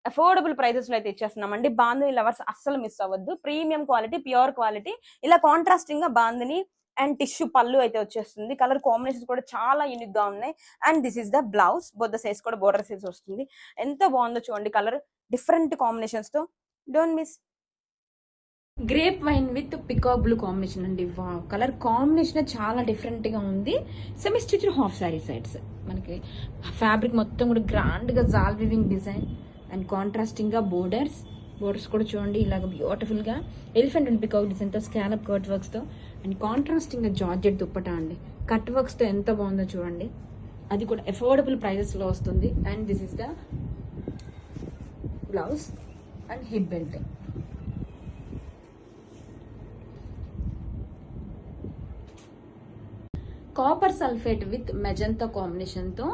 S1: affordable prices లో అయితే ఇచ్చేస్తున్నామండి. బాందిని లవర్స్ అస్సలు మిస్ అవ్వద్దు. ప్రీమియం క్వాలిటీ, ప్యూర్ క్వాలిటీ, ఇలా కాంట్రాస్టింగ్ గా బాందిని అండ్ టిష్యూ పళ్ళు అయితే వచ్చేస్తుంది. కలర్ కాంబినేషన్స్ కూడా చాలా యూనిక్ గా ఉన్నాయి. And this is the blouse, both size కూడా బోర్డర్ సైజ్ వస్తుంది. ఎంత బాగుందో చూడండి కలర్, డిఫరెంట్ కాంబినేషన్స్ తో, don't miss. Grape wine with peacock blue combination అండి. వావ్, కలర్ కాంబినేషన్ చాలా డిఫరెంట్ గా ఉంది. Semi stitched half sari sides, మనకి ఫ్యాబ్రిక్ మొత్తం కూడా గ్రాండ్ గా jaal weaving design and contrasting గా బోర్డర్స్ కూడా చూడండి ఇలాగ బ్యూటిఫుల్ గా ఎలిఫెంట్ అండ్ పికాక్ డిజైన్ తో, స్కాలప్ కట్ వర్క్స్ తో, అండ్ కాంట్రాస్టింగ్ గా జార్జెట్ దుప్పటా అండి. కట్ వర్క్స్ తో ఎంత బాగుందో చూడండి. అది కూడా అఫోర్డబుల్ ప్రైసెస్ లో వస్తుంది. And this is the blouse and hip belt. Copper sulphate with magenta combination తో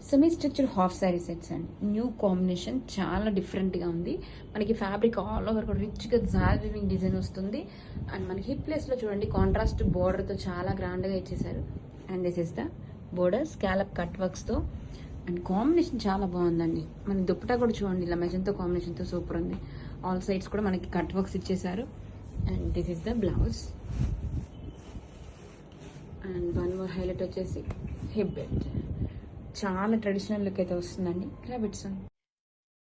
S1: semi structured half sari sets అండి. న్యూ కాంబినేషన్ చాలా డిఫరెంట్ గా ఉంది. మనకి ఫ్యాబ్రిక్ ఆల్ ఓవర్ కూడా రిచ్ గా జాల్ వీవింగ్ డిజైన్ వస్తుంది. అండ్ మనకి హిప్ ప్లేస్ లో చూడండి కాంట్రాస్ట్ బోర్డర్ తో చాలా గ్రాండ్ గా ఇచ్చేసారు. And this is the border, scallop cut works తో, అండ్ కాంబినేషన్ చాలా బాగుందండి. మనకి దుప్పటా కూడా చూడండి ఇలా మెజంతా కాంబినేషన్ తో సూపర్ ఉంది. ఆల్ సైడ్స్ కూడా మనకి కట్ వర్క్స్ ఇచ్చేసారు. And this is the blouse. And one more highlight వచ్చేసి హిప్ బెల్ట్. చాలా ట్రెడిషనల్ లుక్ అయితే వస్తుందండి. రాబిట్స్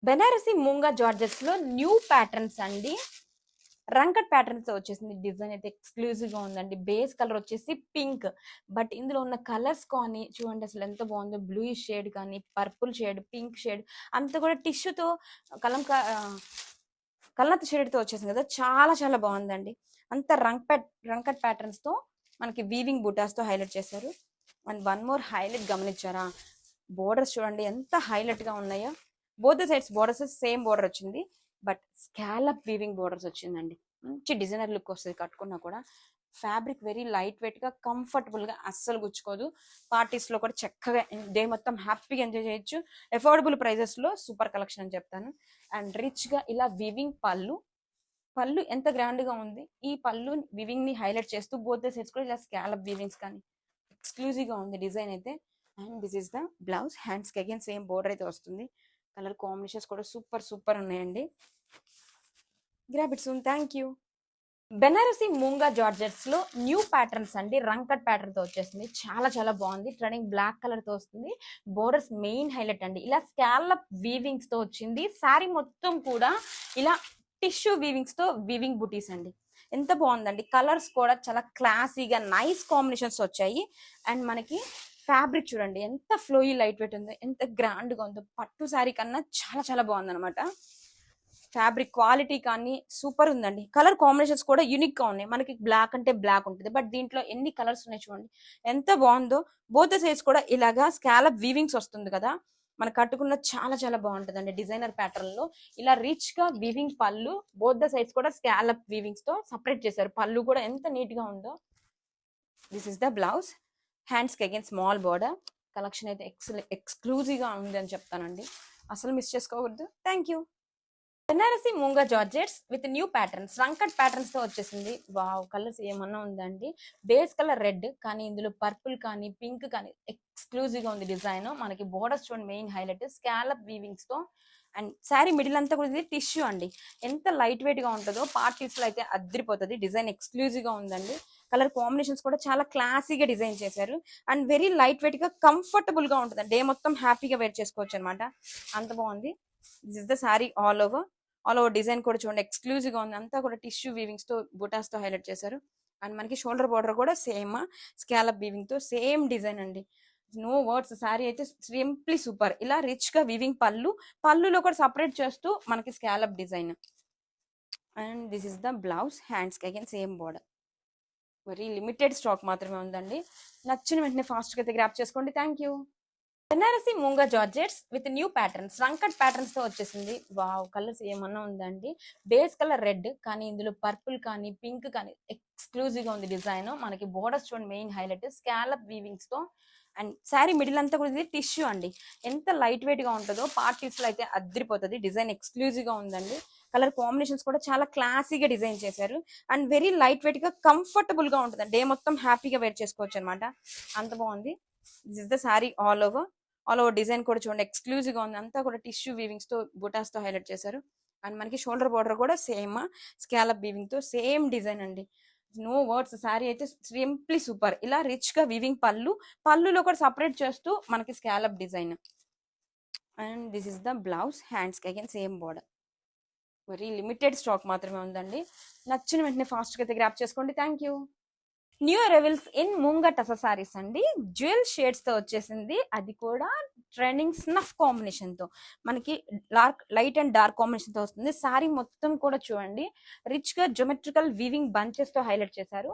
S1: బెనారసి మూంగా జార్జెట్స్ లో న్యూ ప్యాటర్న్స్ అండి. రంకట్ ప్యాటర్న్స్ వచ్చేసింది. డిజైన్ అయితే ఎక్స్క్లూజివ్ గా ఉందండి. బేస్ కలర్ వచ్చేసి పింక్, బట్ ఇందులో ఉన్న కలర్స్ కానీ చూడండి అసలు ఎంత బాగుందో. బ్లూ షేడ్ కానీ, పర్పుల్ షేడ్, పింక్ షేడ్ అంతా కూడా టిష్యూతో కల్నత్ షేడ్ తో వచ్చేసింది కదా, చాలా చాలా బాగుందండి. అంత రంకట్ ప్యాటర్న్స్ తో మనకి వీవింగ్ బూటాస్ తో హైలైట్ చేశారు. అండ్ వన్ మోర్ హైలైట్ గమనించారా, బోర్డర్స్ చూడండి ఎంత హైలైట్ గా ఉన్నాయో. Both sides borders same border వచ్చింది, బట్ స్కాలప్ వీవింగ్ బోర్డర్స్ వచ్చిందండి. మంచి డిజైనర్ లుక్ వస్తుంది కట్టుకున్నా కూడా. ఫ్యాబ్రిక్ వెరీ లైట్ వెయిట్ గా కంఫర్టబుల్ గా అస్సలు గుచ్చుకోదు. పార్టీస్ లో కూడా చక్కగా డే మొత్తం హ్యాపీగా ఎంజాయ్ చేయొచ్చు. అఫోర్డబుల్ ప్రైజెస్ లో సూపర్ కలెక్షన్ అని చెప్తాను. అండ్ రిచ్ గా ఇలా వివింగ్ పళ్ళు, పళ్ళు ఎంత గ్రాండ్ గా ఉంది. ఈ పళ్ళు వివింగ్ ని హైలైట్ చేస్తూ బోత్ ద సెట్స్ కూడా ఇలా స్కాలప్ వివింగ్స్ కానీ ఎక్స్క్లూజివ్ గా ఉంది డిజైన్ అయితే. And this is the blouse. Hands కి అగైన్ సేమ్ బోర్డర్ అయితే వస్తుంది. కలర్ కాంబినేషన్స్ కూడా సూపర్ సూపర్ ఉన్నాయండి. Grab it soon. Thank you. Banarasi moonga georgettes లో న్యూ ప్యాటర్న్స్ అండి. రంకట్ ప్యాటర్న్ తో వచ్చేసింది. చాలా చాలా బాగుంది. ట్రెండింగ్ బ్లాక్ కలర్ తో వస్తుంది. బోర్డర్స్ మెయిన్ హైలైట్ అండి. ఇలా స్కాలప్ వీవింగ్స్ తో వచ్చింది. శారీ మొత్తం కూడా ఇలా టిష్యూ వీవింగ్స్ తో వీవింగ్ బుటీస్ అండి. ఎంత బాగుందండి. కలర్స్ కూడా చాలా క్లాసీగా నైస్ కాంబినేషన్స్ వచ్చాయి. అండ్ మనకి ఫ్యాబ్రిక్ చూడండి ఎంత ఫ్లోయీ లైట్ వెయిట్ ఉందో, ఎంత గ్రాండ్ గా ఉందో. పట్టు శారీ కన్నా చాలా చాలా బాగుంది అనమాట. ఫ్యాబ్రిక్ క్వాలిటీ కానీ సూపర్ ఉందండి. కలర్ కాంబినేషన్స్ కూడా యూనిక్ గా ఉన్నాయి. మనకి బ్లాక్ అంటే బ్లాక్ ఉంటుంది, బట్ దీంట్లో ఎన్ని కలర్స్ ఉన్నాయి చూడండి ఎంత బాగుందో. బోత్ సైజ్ కూడా ఇలాగా స్కాలప్ వీవింగ్స్ వస్తుంది కదా, మన కట్టుకున్న చాలా చాలా బాగుంటుందండి. డిజైనర్ ప్యాటర్న్ లో ఇలా రిచ్ గా వీవింగ్ పళ్ళు, బోత్ ద సైడ్స్ కూడా స్కాలప్ వీవింగ్స్ తో సపరేట్ చేశారు. పళ్ళు కూడా ఎంత నీట్ గా ఉందో. This is the blouse. Hands కి అగైన్ స్మాల్ బోర్డర్. కలెక్షన్ అయితే ఎక్స్క్లూజివ్ గా ఉంది అని చెప్తానండి. అసలు మిస్ చేసుకోవద్దు. Thank you. Banarasi moonga georgettes with new patterns, Rangkat patterns తో వచ్చేసింది. వావ్, కలర్స్ ఏమన్నా ఉందండి. బేస్ కలర్ రెడ్ కానీ ఇందులో పర్పుల్ కానీ పింక్ కానీ ఎక్స్క్లూజివ్ గా ఉంది డిజైన్. మనకి బోర్డర్స్ చూడండి మెయిన్ హైలైట్ స్కాలప్ వీవింగ్స్ తో. అండ్ శారీ మిడిల్ అంతా కూడా ఇది టిష్యూ అండి. ఎంత లైట్ వెయిట్ గా ఉంటుందో, పార్టీస్ లో అయితే అద్దరిపోతుంది. డిజైన్ ఎక్స్క్లూజివ్ గా ఉందండి. కలర్ కాంబినేషన్స్ కూడా చాలా క్లాసీగా డిజైన్ చేశారు. అండ్ వెరీ లైట్ వెయిట్ గా కంఫర్టబుల్ గా ఉంటుంది. డే మొత్తం హ్యాపీగా వేర్ చేసుకోవచ్చు అనమాట. అంత బాగుంది. This is the sari all over. All over design కూడా చూడండి ఎక్స్క్లూజివ్ గా ఉంది. అంతా కూడా టిష్యూ వీవింగ్స్ తో బుటాస్ తో హైలైట్ చేశారు. అండ్ మనకి షోల్డర్ బార్డర్ కూడా సేమ్ స్కాలప్ వీవింగ్ తో సేమ్ డిజైన్ అండి. No words. శారీ అయితే సింప్లీ సూపర్. ఇలా రిచ్ గా వీవింగ్ పళ్ళు, పళ్ళులో కూడా సపరేట్ చేస్తూ మనకి scallop design. And this is the blouse. Hands కి again same border. Very limited stock మాత్రమే ఉందండి. నచ్చిన వెంటనే ఫాస్ట్ గా అయితే గ్రాప్ చేసుకోండి. Thank you. Banarasi moonga georgettes with new patterns, Rangkat patterns తో వచ్చేసింది. వావ్, కలర్స్ ఏమన్నా ఉందండి. బేస్ కలర్ రెడ్ కానీ ఇందులో పర్పుల్ కానీ పింక్ కానీ ఎక్స్క్లూజివ్ గా ఉంది డిజైన్. మనకి బోర్డర్స్ చూడండి మెయిన్ హైలైట్ స్కాలప్ వీవింగ్స్ తో. అండ్ శారీ మిడిల్ అంతా కూడా ఇది టిష్యూ అండి. ఎంత లైట్ వెయిట్ గా ఉంటుందో, పార్టీస్ లో అయితే అద్దరిపోతుంది. డిజైన్ ఎక్స్క్లూజివ్ గా ఉందండి. కలర్ కాంబినేషన్స్ కూడా చాలా క్లాసీగా డిజైన్ చేశారు. అండ్ వెరీ లైట్ వెయిట్ గా కంఫర్టబుల్ గా ఉంటుంది. డే మొత్తం హ్యాపీగా వేర్ చేసుకోవచ్చు అనమాట. అంత బాగుంది. This is the sari all over. All over design కూడా చూడండి ఎక్స్క్లూజివ్ గా ఉంది. అంతా కూడా టిష్యూ వీవింగ్స్ తో బుటాస్ తో హైలైట్ చేశారు. అండ్ మనకి షోల్డర్ బార్డర్ కూడా సేమ్ స్కాలప్ వీవింగ్ తో సేమ్ డిజైన్ అండి. No words. శారీ అయితే సింప్లీ సూపర్. ఇలా రిచ్ గా వీవింగ్ పళ్ళు, పళ్ళులో కూడా సపరేట్ చేస్తూ మనకి scallop design. And this is the blouse. Hands కి again same border. Very limited stock మాత్రమే ఉందండి. నచ్చిన వెంటనే ఫాస్ట్ గా అయితే గ్రాప్ చేసుకోండి. Thank you. New arrivals in moonga tussar saris అండి. జ్యువెల్ షేడ్స్ తో వచ్చేసింది. అది కూడా ట్రెండింగ్ స్నఫ్ కాంబినేషన్ తో మనకి లైట్ అండ్ డార్క్ కాంబినేషన్ తో వస్తుంది. సారీ మొత్తం కూడా చూడండి రిచ్ గా జోమెట్రికల్ వీవింగ్ బంచెస్ తో హైలైట్ చేశారు.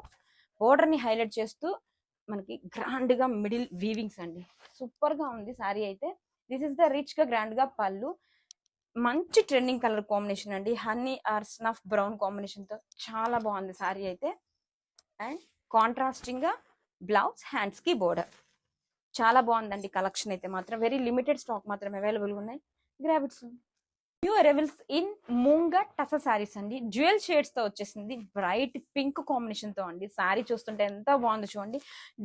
S1: బోర్డర్ ని హైలైట్ చేస్తూ మనకి గ్రాండ్ గా మిడిల్ వీవింగ్స్ అండి. సూపర్ గా ఉంది సారీ అయితే. దిస్ ఇస్ ద రిచ్ గా గ్రాండ్ గా పళ్ళు. మంచి ట్రెండింగ్ కలర్ కాంబినేషన్ అండి. Honey or snuff brown combination తో చాలా బాగుంది సారీ అయితే. అండ్ కాంట్రాస్టింగ్ గా బ్లౌజ్, హ్యాండ్స్ కి బోర్డర్. చాలా బాగుందండి. కలెక్షన్ అయితే మాత్రం వెరీ లిమిటెడ్ స్టాక్ మాత్రం అవైలబుల్ ఉన్నాయి. Grab it soon. New arrivals in moonga tussar saris అండి. జ్యువెల్ షేడ్స్ తో వచ్చేసింది. బ్రైట్ పింక్ కాంబినేషన్ తో అండి. సారీ చూస్తుంటే ఎంత బాగుందో చూడండి.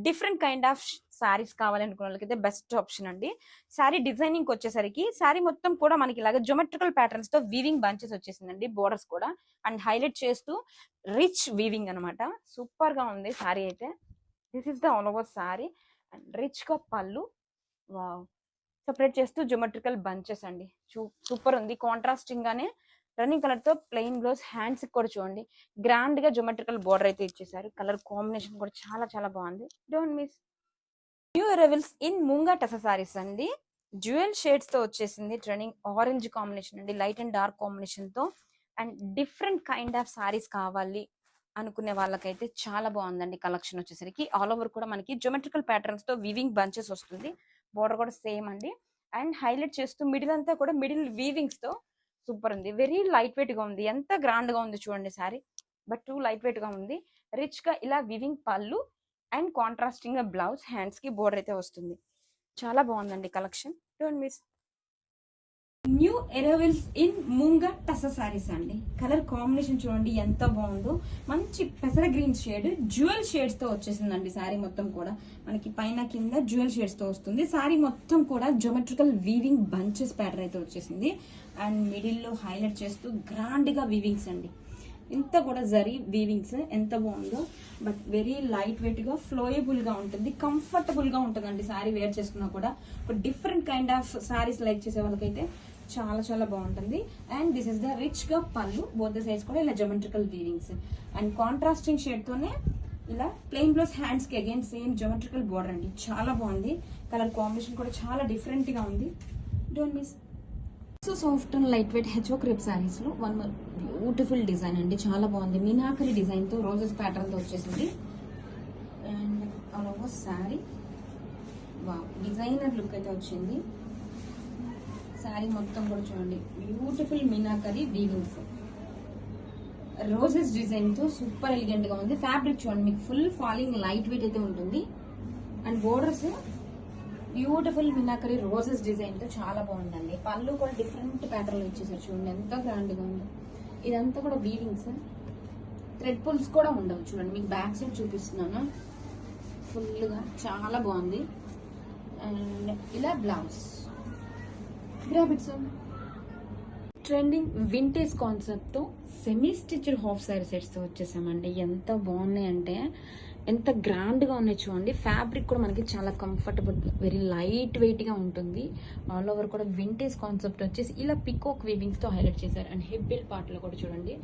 S1: డిఫరెంట్ కైండ్ ఆఫ్ సారీస్ కావాలనుకున్న వాళ్ళకైతే బెస్ట్ ఆప్షన్ అండి. సారీ డిజైనింగ్ వచ్చేసరికి సారీ మొత్తం కూడా మనకి ఇలాగ జోమెట్రికల్ ప్యాటర్న్స్ తో వీవింగ్ బంచెస్ వచ్చేసిందండి. బోర్డర్స్ కూడా అండ్ హైలైట్ చేస్తూ రిచ్ వీవింగ్ అనమాట. సూపర్ గా ఉంది సారీ అయితే. This is the all over sorry. And rich గా పళ్ళు. వావ్, సపరేట్ చేస్తూ జోమెట్రికల్ బంచెస్ అండి. సూపర్ ఉంది. కాంట్రాస్టింగ్ గానే రన్నింగ్ కలర్ తో ప్లెయిన్ బ్లౌజ్, హ్యాండ్స్ కూడా చూడండి గ్రాండ్ గా జోమెట్రికల్ బోర్డర్ అయితే ఇచ్చేసారు. కలర్ కాంబినేషన్ కూడా చాలా చాలా బాగుంది. Don't miss. New arrivals in moonga tussar saris అండి. జ్యువెల్ షేడ్స్ తో వచ్చేసింది. ట్రెండింగ్ ఆరెంజ్ కాంబినేషన్ అండి. లైట్ అండ్ డార్క్ కాంబినేషన్ తో. And different kind of saris కావాలి అనుకునే వాళ్ళకైతే చాలా బాగుందండి. కలెక్షన్ వచ్చేసరికి ఆల్ ఓవర్ కూడా మనకి జోమెట్రికల్ ప్యాటర్న్స్ తో వీవింగ్ బంచెస్ వస్తుంది. బోర్డర్ కూడా సేమ్ అండి. అండ్ హైలైట్ చేస్తూ మిడిల్ అంతా కూడా మిడిల్ వీవింగ్స్ తో సూపర్ ఉంది. వెరీ లైట్ వెయిట్ గా ఉంది. ఎంత గ్రాండ్ గా ఉంది చూడండి sari. But too light weight గా ఉంది. రిచ్ గా ఇలా వివింగ్ పళ్ళు అండ్ కాంట్రాస్టింగ్ గా బ్లౌజ్, హ్యాండ్స్ కి బోర్డర్ అయితే వస్తుంది. చాలా బాగుందండి collection, don't miss. New arrivals in moonga tussar saris అండి. కలర్ కాంబినేషన్ చూడండి ఎంత బాగుందో. మంచి పెసర గ్రీన్ షేడ్ జ్యువెల్ షేడ్స్ తో వచ్చేసిందండి. సారీ మొత్తం కూడా మనకి పైన కింద జ్యువెల్ షేడ్స్ తో వస్తుంది. సారీ మొత్తం కూడా జోమెట్రికల్ వీవింగ్ బంచెస్ ప్యాటర్న్ అయితే వచ్చేసింది. అండ్ మిడిల్ లో హైలైట్ చేస్తూ గ్రాండ్ గా వీవింగ్స్ అండి. ఇంత కూడా జరీ వీవింగ్స్ ఎంత బాగుందో. బట్ వెరీ లైట్ వెయిట్ గా ఫ్లోయబుల్ గా ఉంటుంది, కంఫర్టబుల్ గా ఉంటుందండి. సారీ వేర్ చేసుకున్నా కూడా ఒక different kind of saris like చేసే వాళ్ళకైతే చాలా చాలా బాగుంటుంది. And this is the rich గా పళ్ళు, బోత్ ద సైడ్స్ కూడా ఇలా జోమెట్రికల్ వీవింగ్స్ అండ్ కాంట్రాస్టింగ్ షేడ్ తోనే ఇలా ప్లెయిన్ బ్లౌజ్, హ్యాండ్స్ కి అగైన్ సేమ్ జోమెట్రికల్ బోర్డర్ అండి. చాలా బాగుంది. కలర్ కాంబినేషన్ కూడా చాలా డిఫరెంట్ గా ఉంది, don't miss. So soft and light wait HO crepe saris లో వన్ మోర్ బ్యూటిఫుల్ డిజైన్ అండి. చాలా బాగుంది. మీనాకరి డిజైన్ తో రోజెస్ ప్యాటర్న్ తో వచ్చేసింది. And all over sorry wow designer look అయితే వచ్చింది. సారీ మొత్తం కూడా చూడండి బ్యూటిఫుల్ మీనాకరి వీవింగ్స్, రోజెస్ డిజైన్ తో సూపర్ ఎలిగెంట్ గా ఉంది. ఫ్యాబ్రిక్ చూడండి మీకు ఫుల్ ఫాలింగ్ లైట్ వెయిట్ అయితే ఉంటుంది. And borders beautiful meenakari roses design తో చాలా బాగుందండి. పళ్ళు కూడా డిఫరెంట్ ప్యాటర్న్ లో ఇచ్చేసారు చూడండి ఎంత గ్రాండ్ గా ఉందో. ఇదంతా కూడా వీవింగ్స్, థ్రెడ్ పుల్స్ కూడా ఉండవు చూడండి. మీకు బ్యాక్ సైడ్ చూపిస్తున్నాను ఫుల్ గా, చాలా బాగుంది. అండ్ ఇలా బ్లౌజ్ గ్రాబిట్స్. ట్రెండింగ్ వింటేజ్ కాన్సెప్ట్ తో semi stitched half sari sets తో వచ్చేసామండి. ఎంత బాగున్నాయి అంటే ఎంత గ్రాండ్ గా ఉన్నాయి చూడండి. ఫ్యాబ్రిక్ కూడా మనకి చాలా కంఫర్టబుల్, వెరీ లైట్ వెయిట్ గా ఉంటుంది. ఆల్ ఓవర్ కూడా వింటేజ్ కాన్సెప్ట్ వచ్చేసి ఇలా పికాక్ వీవింగ్స్ తో హైలైట్ చేశారు. అండ్ హిప్ పార్ట్ లో కూడా చూడండి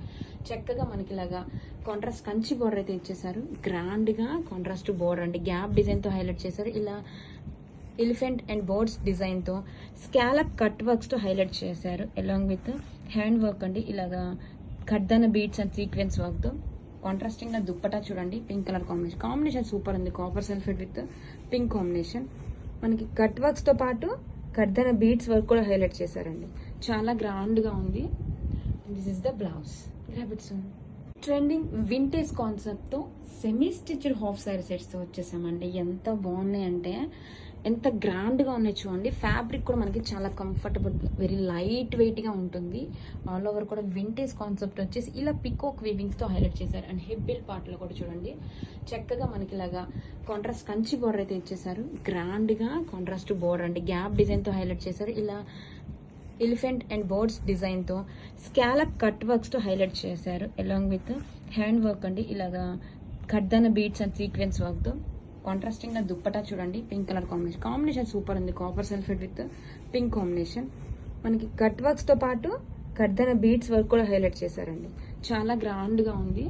S1: చక్కగా మనకి ఇలాగా కాంట్రాస్ట్ కంచి బోర్డర్ అయితే ఇచ్చేసారు. గ్రాండ్ గా కాంట్రాస్ట్ బోర్డర్ అండి, గ్యాప్ డిజైన్ తో హైలైట్ చేశారు. ఇలా ఎలిఫెంట్ అండ్ బర్డ్స్ డిజైన్ తో స్కాలప్ కట్ వర్క్స్ తో హైలైట్ చేశారు. అలాంగ్ విత్ హ్యాండ్ వర్క్ అండి, ఇలాగా కడ్దాన బీడ్స్ అండ్ సీక్వెన్స్ వర్క్ తో కాంట్రాస్టింగ్ గా దుప్పటా చూడండి పింక్ కలర్ కాంబినేషన్ సూపర్ ఉంది. Copper sulphate with pink combination. మనకి కట్ వర్క్స్ తో పాటు కడ్దాన బీడ్స్ వర్క్ కూడా హైలైట్ చేశారండి. చాలా గ్రాండ్ గా ఉంది. This is the blouse గ్రాబిట్స్. Trending vintage concept తో semi stitched half sari sets తో వచ్చేసామండి. ఎంత బాగున్నాయి అంటే ఎంత గ్రాండ్ గా ఉన్నాయి చూడండి. ఫ్యాబ్రిక్ కూడా మనకి చాలా కంఫర్టబుల్, వెరీ లైట్ వెయిట్ గా ఉంటుంది. ఆల్ ఓవర్ కూడా వింటేజ్ కాన్సెప్ట్ వచ్చేసి ఇలా పికాక్ వీవింగ్స్ తో హైలైట్ చేశారు. అండ్ హిప్ పార్ట్ లో కూడా చూడండి చక్కగా మనకి ఇలాగా కాంట్రాస్ట్ కంచి బోర్డర్ అయితే ఇచ్చేసారు. గ్రాండ్ గా కాంట్రాస్ట్ బోర్డర్ అండి, గ్యాప్ డిజైన్ తో హైలైట్ చేశారు. ఇలా ఎలిఫెంట్ అండ్ బర్డ్స్ డిజైన్ తో స్కాలప్ కట్ వర్క్స్ తో హైలైట్ చేశారు. అలాంగ్ విత్ హ్యాండ్ వర్క్ అండి, ఇలాగా కడ్దాన బీడ్స్ అండ్ సీక్వెన్స్ వర్క్ తో కాంట్రాస్టింగ్ గా దుప్పటా చూడండి పింక్ కలర్ కాంబినేషన్ సూపర్ ఉంది. Copper sulphate with pink combination. మనకి కట్ వర్క్స్ తో పాటు కడ్దాన బీడ్స్ వర్క్ కూడా హైలైట్ చేశారండి. చాలా గ్రాండ్ గా ఉంది.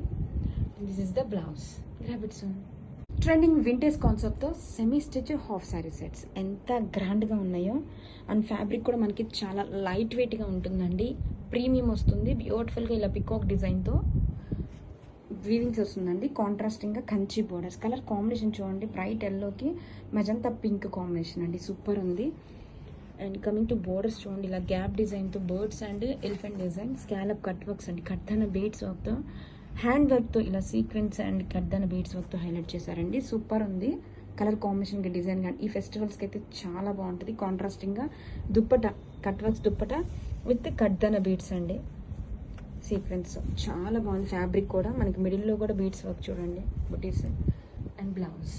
S1: This is the blouse గ్రాబిట్స్. Trending vintage concept తో semi stitch half sari sets ఎంత గ్రాండ్ గా ఉన్నాయో. అండ్ ఫ్యాబ్రిక్ కూడా మనకి చాలా లైట్ వెయిట్ గా ఉంటుందండి. ప్రీమియం వస్తుంది. బ్యూటిఫుల్ గా ఇలా పికాక్ డిజైన్ తో వీవింగ్స్ వస్తుందండి. కాంట్రాస్టింగ్ గా కంచి బోర్డర్స్. కలర్ కాంబినేషన్ చూడండి బ్రైట్ ఎల్లోకి మెజంతా పింక్ కాంబినేషన్ అండి, సూపర్ ఉంది. అండ్ కమింగ్ టు బోర్డర్స్ చూడండి ఇలా గ్యాప్ డిజైన్ తో birds and elephant design, scallop cut works అండి, కడ్దాన బీడ్స్ వర్క్ తో హ్యాండ్ వర్క్ తో ఇలా సీక్వెన్స్ అండ్ కడ్దాన బీడ్స్ వర్క్ తో హైలైట్ చేశారండి. సూపర్ ఉంది. కలర్ కాంబినేషన్ కి డిజైన్ కానీ ఈ ఫెస్టివల్స్ కి అయితే చాలా బాగుంటుంది. కాంట్రాస్టింగ్ గా dupatta, cut works dupatta with కడ్దాన beads అండి, సీక్వెన్స్ చాలా బాగుంది. ఫ్యాబ్రిక్ కూడా మనకి మిడిల్ లో కూడా బీడ్స్ వర్క్ చూడండి, బుటీస్ అండ్ బ్లౌజ్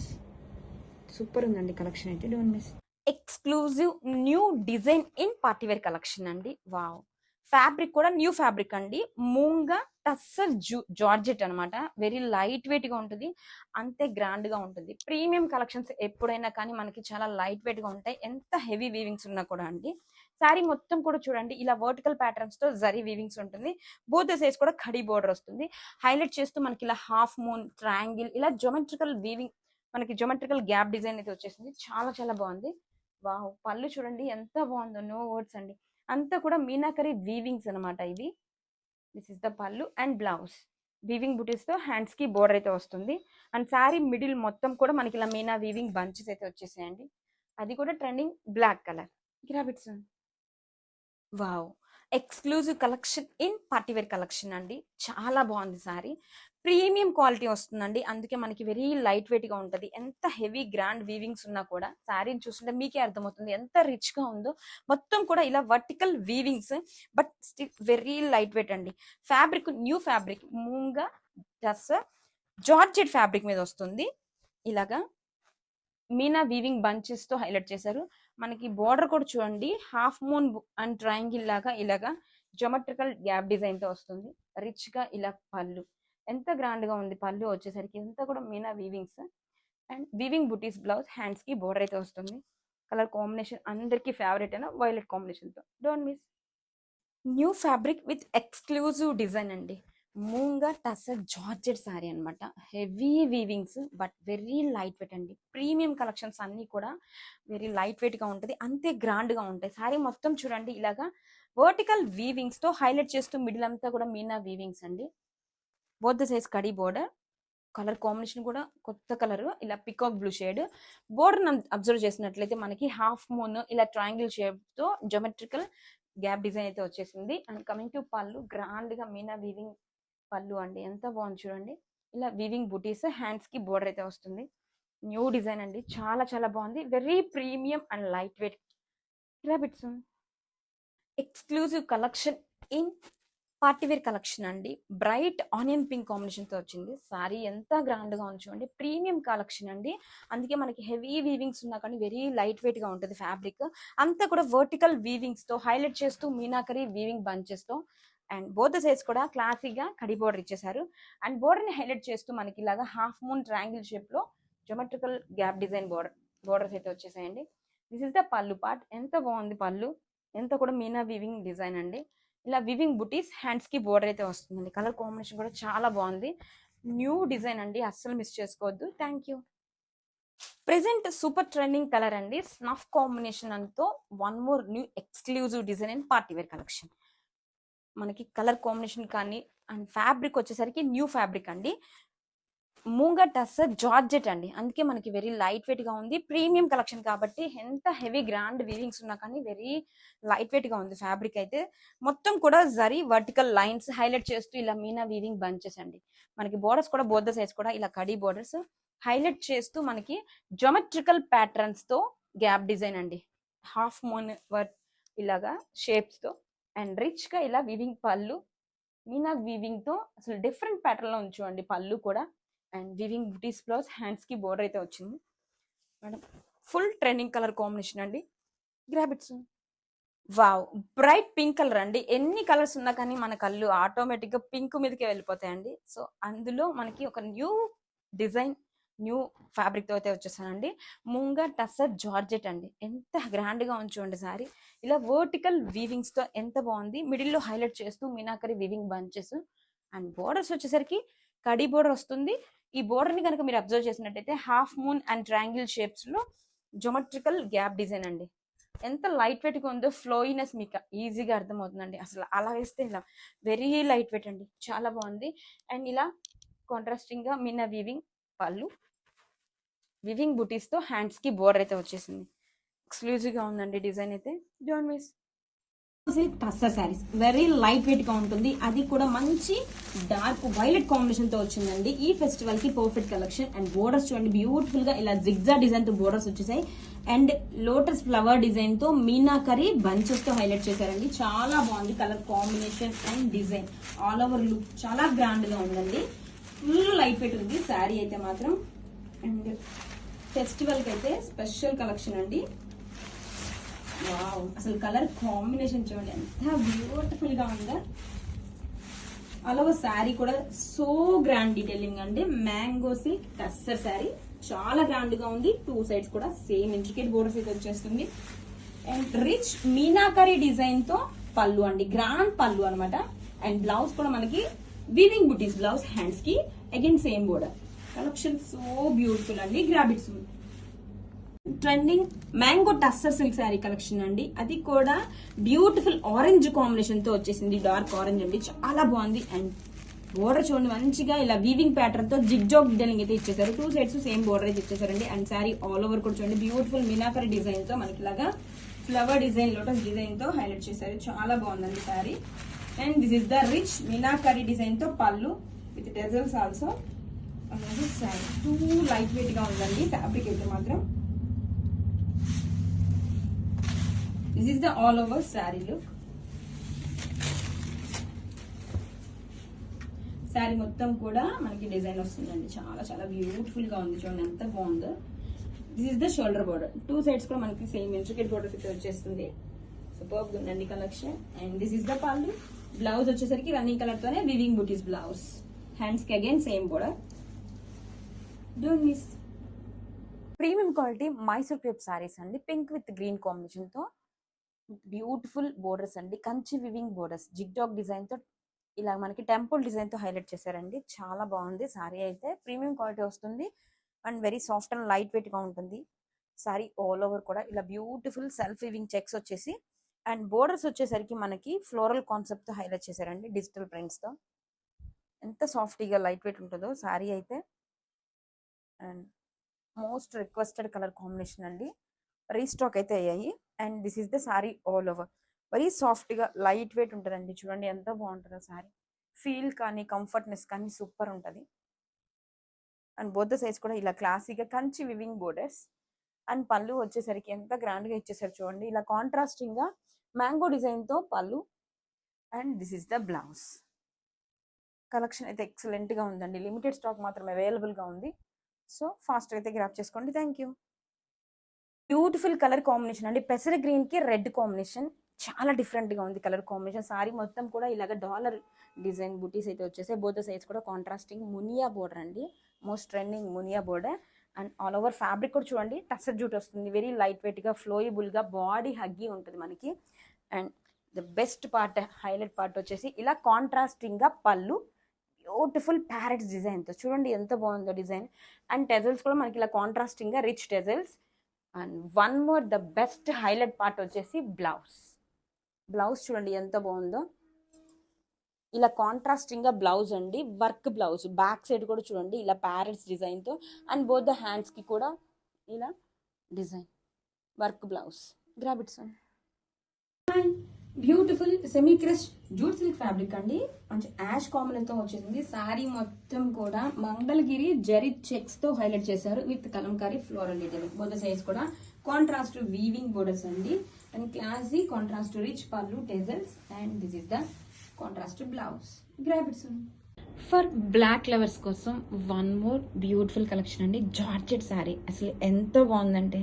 S1: సూపర్ ఉందండి. కలెక్షన్ అయితే don't miss. Exclusive new design in party wear collection అండి. వావ్, ఫ్యాబ్రిక్ కూడా న్యూ ఫ్యాబ్రిక్ అండి. మూంగా టస్సర్ జార్జెట్ అనమాట. వెరీ లైట్ వెయిట్ గా ఉంటుంది, అంతే గ్రాండ్ గా ఉంటుంది. ప్రీమియం కలెక్షన్స్ ఎప్పుడైనా కానీ మనకి చాలా లైట్ వెయిట్ గా ఉంటాయి, ఎంత హెవీ వీవింగ్స్ ఉన్నా కూడా అండి. శారీ మొత్తం కూడా చూడండి ఇలా వర్టికల్ ప్యాటర్న్స్ తో జరీ వీవింగ్స్ ఉంటుంది. బోత్ సైడ్స్ కూడా ఖడీ బోర్డర్ వస్తుంది. హైలైట్ చేస్తూ మనకి ఇలా హాఫ్ మూన్, ట్రయాంగిల్, ఇలా జోమెట్రికల్ వీవింగ్, మనకి జోమెట్రికల్ గ్యాప్ డిజైన్ అయితే వచ్చేసింది. చాలా చాలా బాగుంది. వావ్, పళ్ళు చూడండి ఎంత బాగుందో, నో వర్డ్స్ అండి. అంతా కూడా మీనాకరి వీవింగ్స్ అనమాట ఇవి. దిస్ ఇస్ ద పళ్ళు అండ్ బ్లౌజ్. వీవింగ్ బుటీస్ తో హ్యాండ్స్ కి బోర్డర్ అయితే వస్తుంది. అండ్ శారీ మిడిల్ మొత్తం కూడా మనకి ఇలా మీనా వీవింగ్ బంచెస్ అయితే వచ్చేసాయండి. అది కూడా trending black colour grab it. Wow, exclusive collection in party wear collection అండి. చాలా బాగుంది సారీ. ప్రీమియం క్వాలిటీ వస్తుందండి. అందుకే మనకి వెరీ లైట్ వెయిట్ గా ఉంటది. ఎంత హెవీ గ్రాండ్ వీవింగ్స్ ఉన్నా కూడా శారీని చూస్తుంటే మీకే అర్థమవుతుంది ఎంత రిచ్ గా ఉందో. మొత్తం కూడా ఇలా vertical weavings, but still very light weight అండి. Fabric new fabric, moonga dress georgette fabric మీద వస్తుంది. ఇలాగా మీనా వీవింగ్ బంచెస్ తో హైలైట్ చేశారు. మనకి బోర్డర్ కూడా చూడండి, హాఫ్ మూన్ అండ్ ట్రయాంగిల్ లాగా ఇలాగా జోమెట్రికల్ గ్యాప్ డిజైన్ తో వస్తుంది. రిచ్ గా ఇలా పళ్ళు ఎంత గ్రాండ్ గా ఉంది. పళ్ళు వచ్చేసరికి ఎంత కూడా meena weavings and weaving buttis blouse, hands కి బోర్డర్ అయితే వస్తుంది. కలర్ కాంబినేషన్ అందరికి ఫేవరెట్ అయిన వైలెట్ కాంబినేషన్ తో. Don't miss. New fabric with exclusive design అండి. మూంగా టసర్ జార్జెట్ సారీ అనమాట. Heavy weavings but very light weight అండి. ప్రీమియం కలెక్షన్స్ అన్ని కూడా వెరీ లైట్ వెయిట్ గా ఉంటుంది, అంతే గ్రాండ్ గా ఉంటాయి. సారీ మొత్తం చూడండి ఇలాగా వర్టికల్ వీవింగ్స్ తో హైలైట్ చేస్తూ మిడిల్ అంతా కూడా మీనా వీవింగ్స్ అండి. Both the size khadi border. Colour combination కూడా కొత్త కలర్, ఇలా peacock blue shade. Border observe చేసినట్లయితే మనకి హాఫ్ మూన్ ఇలా ట్రయాంగిల్ షేప్ తో జోమెట్రికల్ గ్యాప్ డిజైన్ అయితే వచ్చేసింది. అండ్ కమింగ్ టు పళ్ళు, గ్రాండ్ గా మీనా వీవింగ్ పళ్ళు అండి. ఎంత బాగుంది చూడండి. ఇలా వీవింగ్ బుటీస్, హ్యాండ్స్ కి బోర్డర్ అయితే వస్తుంది. న్యూ డిజైన్ అండి, చాలా చాలా బాగుంది. Very premium and light weight రాబిట్స్. Exclusive collection in party wear collection అండి. బ్రైట్ ఆనియన్ పింక్ కాంబినేషన్ తో వచ్చింది. సారీ ఎంత గ్రాండ్ గా ఉంది చూడండి. ప్రీమియం కలెక్షన్ అండి. అందుకే మనకి హెవీ వీవింగ్స్ ఉన్నా కానీ వెరీ లైట్ వెయిట్ గా ఉంటుంది ఫ్యాబ్రిక్. అంతా కూడా వర్టికల్ వీవింగ్స్ తో హైలైట్ చేస్తూ మీనాకరీ వీవింగ్ బంచెస్ తో. అండ్ బోత్ సైజ్ కూడా క్లాసీగా కడి బోర్డర్ ఇచ్చేసారు. అండ్ బోర్డర్ ని హైలైట్ చేస్తూ మనకి ఇలాగా హాఫ్ మూన్ ట్రయాంగిల్ షేప్ లో జోమెట్రికల్ గ్యాప్ డిజైన్ బోర్డర్స్ అయితే వచ్చేసాయండి. This is the pallu part. ఎంత బాగుంది పళ్ళు, ఎంత కూడా మీనా వీవింగ్ డిజైన్ అండి. ఇలా వివింగ్ బుటీస్, హ్యాండ్స్ కి బోర్డర్ అయితే వస్తుందండి. కలర్ కాంబినేషన్ కూడా చాలా బాగుంది. న్యూ డిజైన్ అండి, అస్సలు మిస్ చేసుకోవద్దు. Thank you. Present super trending colour అండి, స్నఫ్ కాంబినేషన్ అంతో one more new exclusive design and party wear collection. మనకి కలర్ కాంబినేషన్ కానీ అండ్ ఫ్యాబ్రిక్ వచ్చేసరికి న్యూ ఫ్యాబ్రిక్ అండి. మూంగా టస్సర్ జార్జెట్ అండి. అందుకే మనకి వెరీ లైట్ వెయిట్ గా ఉంది. ప్రీమియం కలెక్షన్ కాబట్టి ఎంత హెవీ గ్రాండ్ వీవింగ్స్ ఉన్నా కానీ వెరీ లైట్ వెయిట్ గా ఉంది ఫ్యాబ్రిక్ అయితే. మొత్తం కూడా జరీ వర్టికల్ లైన్స్ హైలైట్ చేస్తూ ఇలా మీనా వీవింగ్ బంచెస్ అండి. మనకి బోర్డర్స్ కూడా బోత్ ద సైజ్ కూడా ఇలా కడీ బోర్డర్స్ హైలైట్ చేస్తూ మనకి జోమెట్రికల్ ప్యాటర్న్స్ తో గ్యాప్ డిజైన్ అండి. హాఫ్ మూన్ వర్క్ ఇలాగా షేప్స్ తో అండ్ రిచ్ గా ఇలా వీవింగ్ పళ్ళు, మీనా వీవింగ్ తో అసలు డిఫరెంట్ ప్యాటర్న్ లో ఉంచండి పళ్ళు కూడా. And weaving buttis blouse, hands కి బోర్డర్ అయితే వచ్చింది madam. Full trending colour combination అండి. గ్రాబిట్స్. వావ్, బ్రైట్ పింక్ కలర్ అండి. ఎన్ని కలర్స్ ఉన్నా కానీ మన కళ్ళు ఆటోమేటిక్ గా పింక్ మీదకే వెళ్ళిపోతాయండి. సో అందులో మనకి ఒక న్యూ డిజైన్, న్యూ ఫ్యాబ్రిక్ తో అయితే వచ్చేసానండి. మూంగా టస్సర్ జార్జెట్ అండి. ఎంత గ్రాండ్ గా ఉంచండి సారీ. ఇలా వర్టికల్ వీవింగ్స్ తో ఎంత బాగుంది. మిడిల్ లో హైలైట్ చేస్తూ meenakari weaving bunches and borders వచ్చేసరికి కడీ బోర్డర్ వస్తుంది. ఈ బోర్డర్ ని కనుక మీరు అబ్జర్వ్ చేసినట్టయితే half moon and triangle shapes లో జోమెట్రికల్ గ్యాప్ డిజైన్ అండి. ఎంత లైట్ వెయిట్ గా ఉందో, ఫ్లోయినెస్ మీకు ఈజీగా అర్థమవుతుందండి. అసలు అలా వేస్తే ఇలా వెరీ లైట్ వెయిట్ అండి, చాలా బాగుంది. అండ్ ఇలా కాంట్రాస్టింగ్ గా మీనా వీవింగ్ పళ్ళు, వివింగ్ బుటీస్ తో హ్యాండ్స్ కి బోర్డర్ అయితే వచ్చేసింది. ఎక్స్క్లూజివ్ గా ఉందండి డిజైన్ అయితే. Don't miss. Tussar saris very light weight గా ఉంటుంది. అది కూడా మంచి డార్క్ వైలెట్ కాంబినేషన్ తో వచ్చిందండి. ఈ ఫెస్టివల్ కి పర్ఫెక్ట్ కలెక్షన్. అండ్ బోర్డర్స్ చూడండి, బ్యూటిఫుల్ గా ఇలా జిగ్జా డిజైన్ తో బోర్డర్స్ వచ్చేసాయి. అండ్ లోటస్ ఫ్లవర్ డిజైన్ తో మీనాకరీ బంచెస్ తో హైలైట్ చేశారండి. చాలా బాగుంది colour combination and design. All over look చాలా గ్రాండ్ గా ఉందండి. ఫుల్ లైట్ వెయిట్ ఉంది శారీ అయితే మాత్రం. అండ్ ఫెస్టివల్ కి అయితే స్పెషల్ కలెక్షన్ అండి. వావ్, అసలు కలర్ కాంబినేషన్ చూడండి ఎంత బ్యూటిఫుల్ గా ఉందా. అలాగే శారీ కూడా సో గ్రాండ్ డీటెయిలింగ్ అండి. మ్యాంగో సిల్క్ టస్సర్ శారీ చాలా గ్రాండ్ గా ఉంది. టూ సైడ్స్ కూడా సేమ్ ఇంట్రికేట్ బోర్డర్స్ అయితే వచ్చేస్తుంది. అండ్ రిచ్ మీనాకరీ డిజైన్ తో పళ్ళు అండి, గ్రాండ్ పళ్ళు అనమాట. అండ్ బ్లౌజ్ కూడా మనకి వీవింగ్ బుటీస్ బ్లౌజ్, హ్యాండ్స్ కి again same border. Collection so beautiful అండి. Grab it. Trending mango tussar silk sari collection అండి. అది కూడా బ్యూటిఫుల్ ఆరెంజ్ కాంబినేషన్ తో వచ్చేసింది. డార్క్ ఆరెంజ్ అండి, చాలా బాగుంది. అండ్ బోర్డర్ చూడండి మంచిగా ఇలా వీవింగ్ ప్యాటర్న్ తో జిగ్ జాగ్ డిజైనింగ్ అయితే ఇచ్చేసారు. టూ సైడ్స్ సేమ్ బోర్డర్ అయితే ఇచ్చేసారండి. అండ్ శారీ ఆల్ ఓవర్ కూడా చూడండి బ్యూటిఫుల్ మీనాకరీ డిజైన్ తో మనకి ఇలాగా ఫ్లవర్ డిజైన్, లోటస్ డిజైన్ తో హైలైట్ చేశారు. చాలా బాగుందండి sari. And this is the rich meenakari design తో పళ్ళు విత్ టెజల్స్ ఆల్సో. అలాగే శారీ టూ లైట్ వెయిట్ గా ఉందండి ఫ్యాబ్రిక్ అయితే మాత్రం. This is the all over sari look. Sari మొత్తం కూడా మనకి డిజైన్ వస్తుందండి. చాలా చాలా బ్యూటిఫుల్ గా ఉంది. చూడండి ఎంత బాగుందో. This is the shoulder border. Two sides కూడా మనకి సేమ్ ఇంట్రికేట్ బోర్డర్ ఫిట్ వచ్చేస్తుంది. సూపర్బ్ ఉందండి collection. And this is the పళ్ళు. బ్లౌజ్ వచ్చేసరికి రన్నింగ్ కలర్ తోనే వివింగ్ బూటీస్ బ్లౌజ్. హ్యాండ్స్ కి again same border. Don't miss. Premium quality Mysore crepe saris అండి. Pink with green combination తో బ్యూటిఫుల్ బోర్డర్స్ అండి. Kanchi weaving borders zigzag design తో ఇలా మనకి టెంపుల్ డిజైన్ తో హైలైట్ చేశారండి. చాలా బాగుంది సారీ అయితే. ప్రీమియం క్వాలిటీ వస్తుంది and very soft and light weight గా ఉంటుంది. సారీ ఆల్ ఓవర్ కూడా ఇలా బ్యూటిఫుల్ సెల్ఫ్ వివింగ్ చెక్స్ వచ్చేసి అండ్ బోర్డర్స్ వచ్చేసరికి మనకి ఫ్లోరల్ కాన్సెప్ట్ తో హైలైట్ చేశారండి. డిజిటల్ ప్రింట్స్ తో ఎంత సాఫ్టీగా లైట్ వెయిట్ ఉంటుందో సారీ అయితే. And most requested colour combination అండి. రీస్టాక్ అయితే అయ్యాయి. And this is the sorry all over. Very soft గా లైట్ వెయిట్ ఉంటుందండి. చూడండి ఎంత బాగుంటుందో సారీ. ఫీల్ కానీ కంఫర్ట్నెస్ కానీ సూపర్ ఉంటుంది. అండ్ బోత్ సైజ్ కూడా ఇలా క్లాసీగా కంచి వివింగ్ బోర్డర్స్. అండ్ పళ్ళు వచ్చేసరికి ఎంత గ్రాండ్ గా ఇచ్చేసారు చూడండి. ఇలా కాంట్రాస్టింగ్ గా మ్యాంగో డిజైన్ తో పళ్ళు. And this is the blouse. Collection అయితే ఎక్సలెంట్ గా ఉందండి. లిమిటెడ్ స్టాక్ మాత్రం అవైలబుల్ గా ఉంది. సో ఫాస్ట్ అయితే గ్రాప్ చేసుకోండి. Thank you. Beautiful colour combination అండి. పెసర గ్రీన్ కి రెడ్ కాంబినేషన్. చాలా డిఫరెంట్ గా ఉంది కలర్ కాంబినేషన్. సారీ మొత్తం కూడా ఇలాగ డాలర్ డిజైన్ బుటీస్ అయితే వచ్చేసాయి. బోత్ సైజ్ కూడా కాంట్రాస్టింగ్ మునియా బోర్డర్ అండి. Most trending Muniya border. And all over fabric కూడా చూడండి టసర్ జూట్ వస్తుంది. వెరీ లైట్ వెయిట్ గా ఫ్లోయబుల్ గా బాడీ హగ్గి ఉంటుంది మనకి. And the best part highlight part వచ్చేసి ఇలా కాంట్రాస్టింగ్ గా పళ్ళు బ్యూటిఫుల్ ప్యారెట్స్ డిజైన్ తో చూడండి ఎంత బాగుందో డిజైన్. అండ్ టెజల్స్ కూడా మనకి ఇలా కాంట్రాస్టింగ్ గా rich టెజల్స్. And one more the best highlight part వచ్చేసి బ్లౌజ్. బ్లౌజ్ చూడండి ఎంత బాగుందో. ఇలా కాంట్రాస్టింగ్ గా బ్లౌజ్ అండి. Work blouse. బ్యాక్ సైడ్ కూడా చూడండి ఇలా ప్యారెట్స్ డిజైన్ తో. అండ్ బోత్ ద హ్యాండ్స్ కి కూడా ఇలా design work blouse. Grab it soon. Beautiful semi crush jute silk fabric అండి. మంచి యాష్ కాంబినేషన్ తో వచ్చేసింది. సారీ మొత్తం కూడా మంగళగిరి జరీ చెక్స్ తో హైలైట్ చేశారు with Kalamkari floral detail. Both size కూడా కాంట్రాస్ట్ వీవింగ్ బోర్డర్స్ అండి. And classy contrast rich pallu tassels. And this is the contrast blouse. Grab it soon. For black lovers కోసం వన్ మోర్ బ్యూటిఫుల్ కలెక్షన్ అండి. Georgette sari అసలు ఎంత బాగుందంటే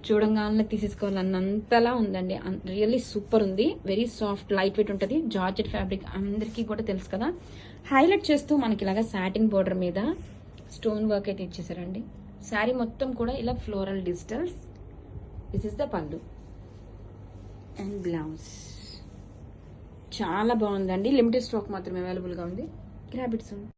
S1: చూడంగానే తీసేసుకోవాలన్నంతలా ఉందండి. రియల్లీ సూపర్ ఉంది. వెరీ సాఫ్ట్ లైట్ వెయిట్ ఉంటుంది. జార్జెట్ ఫ్యాబ్రిక్ అందరికీ కూడా తెలుసు కదా. హైలైట్ చేస్తూ మనకి ఇలాగా సాటిన్ బోర్డర్ మీద స్టోన్ వర్క్ అయితే ఇచ్చేసారండి. శారీ మొత్తం కూడా ఇలా floral digitals. This is the పళ్ళు అండ్ బ్లౌజ్. చాలా బాగుందండి. లిమిటెడ్ స్టాక్ మాత్రమే అవైలబుల్ గా ఉంది. Grab it soon.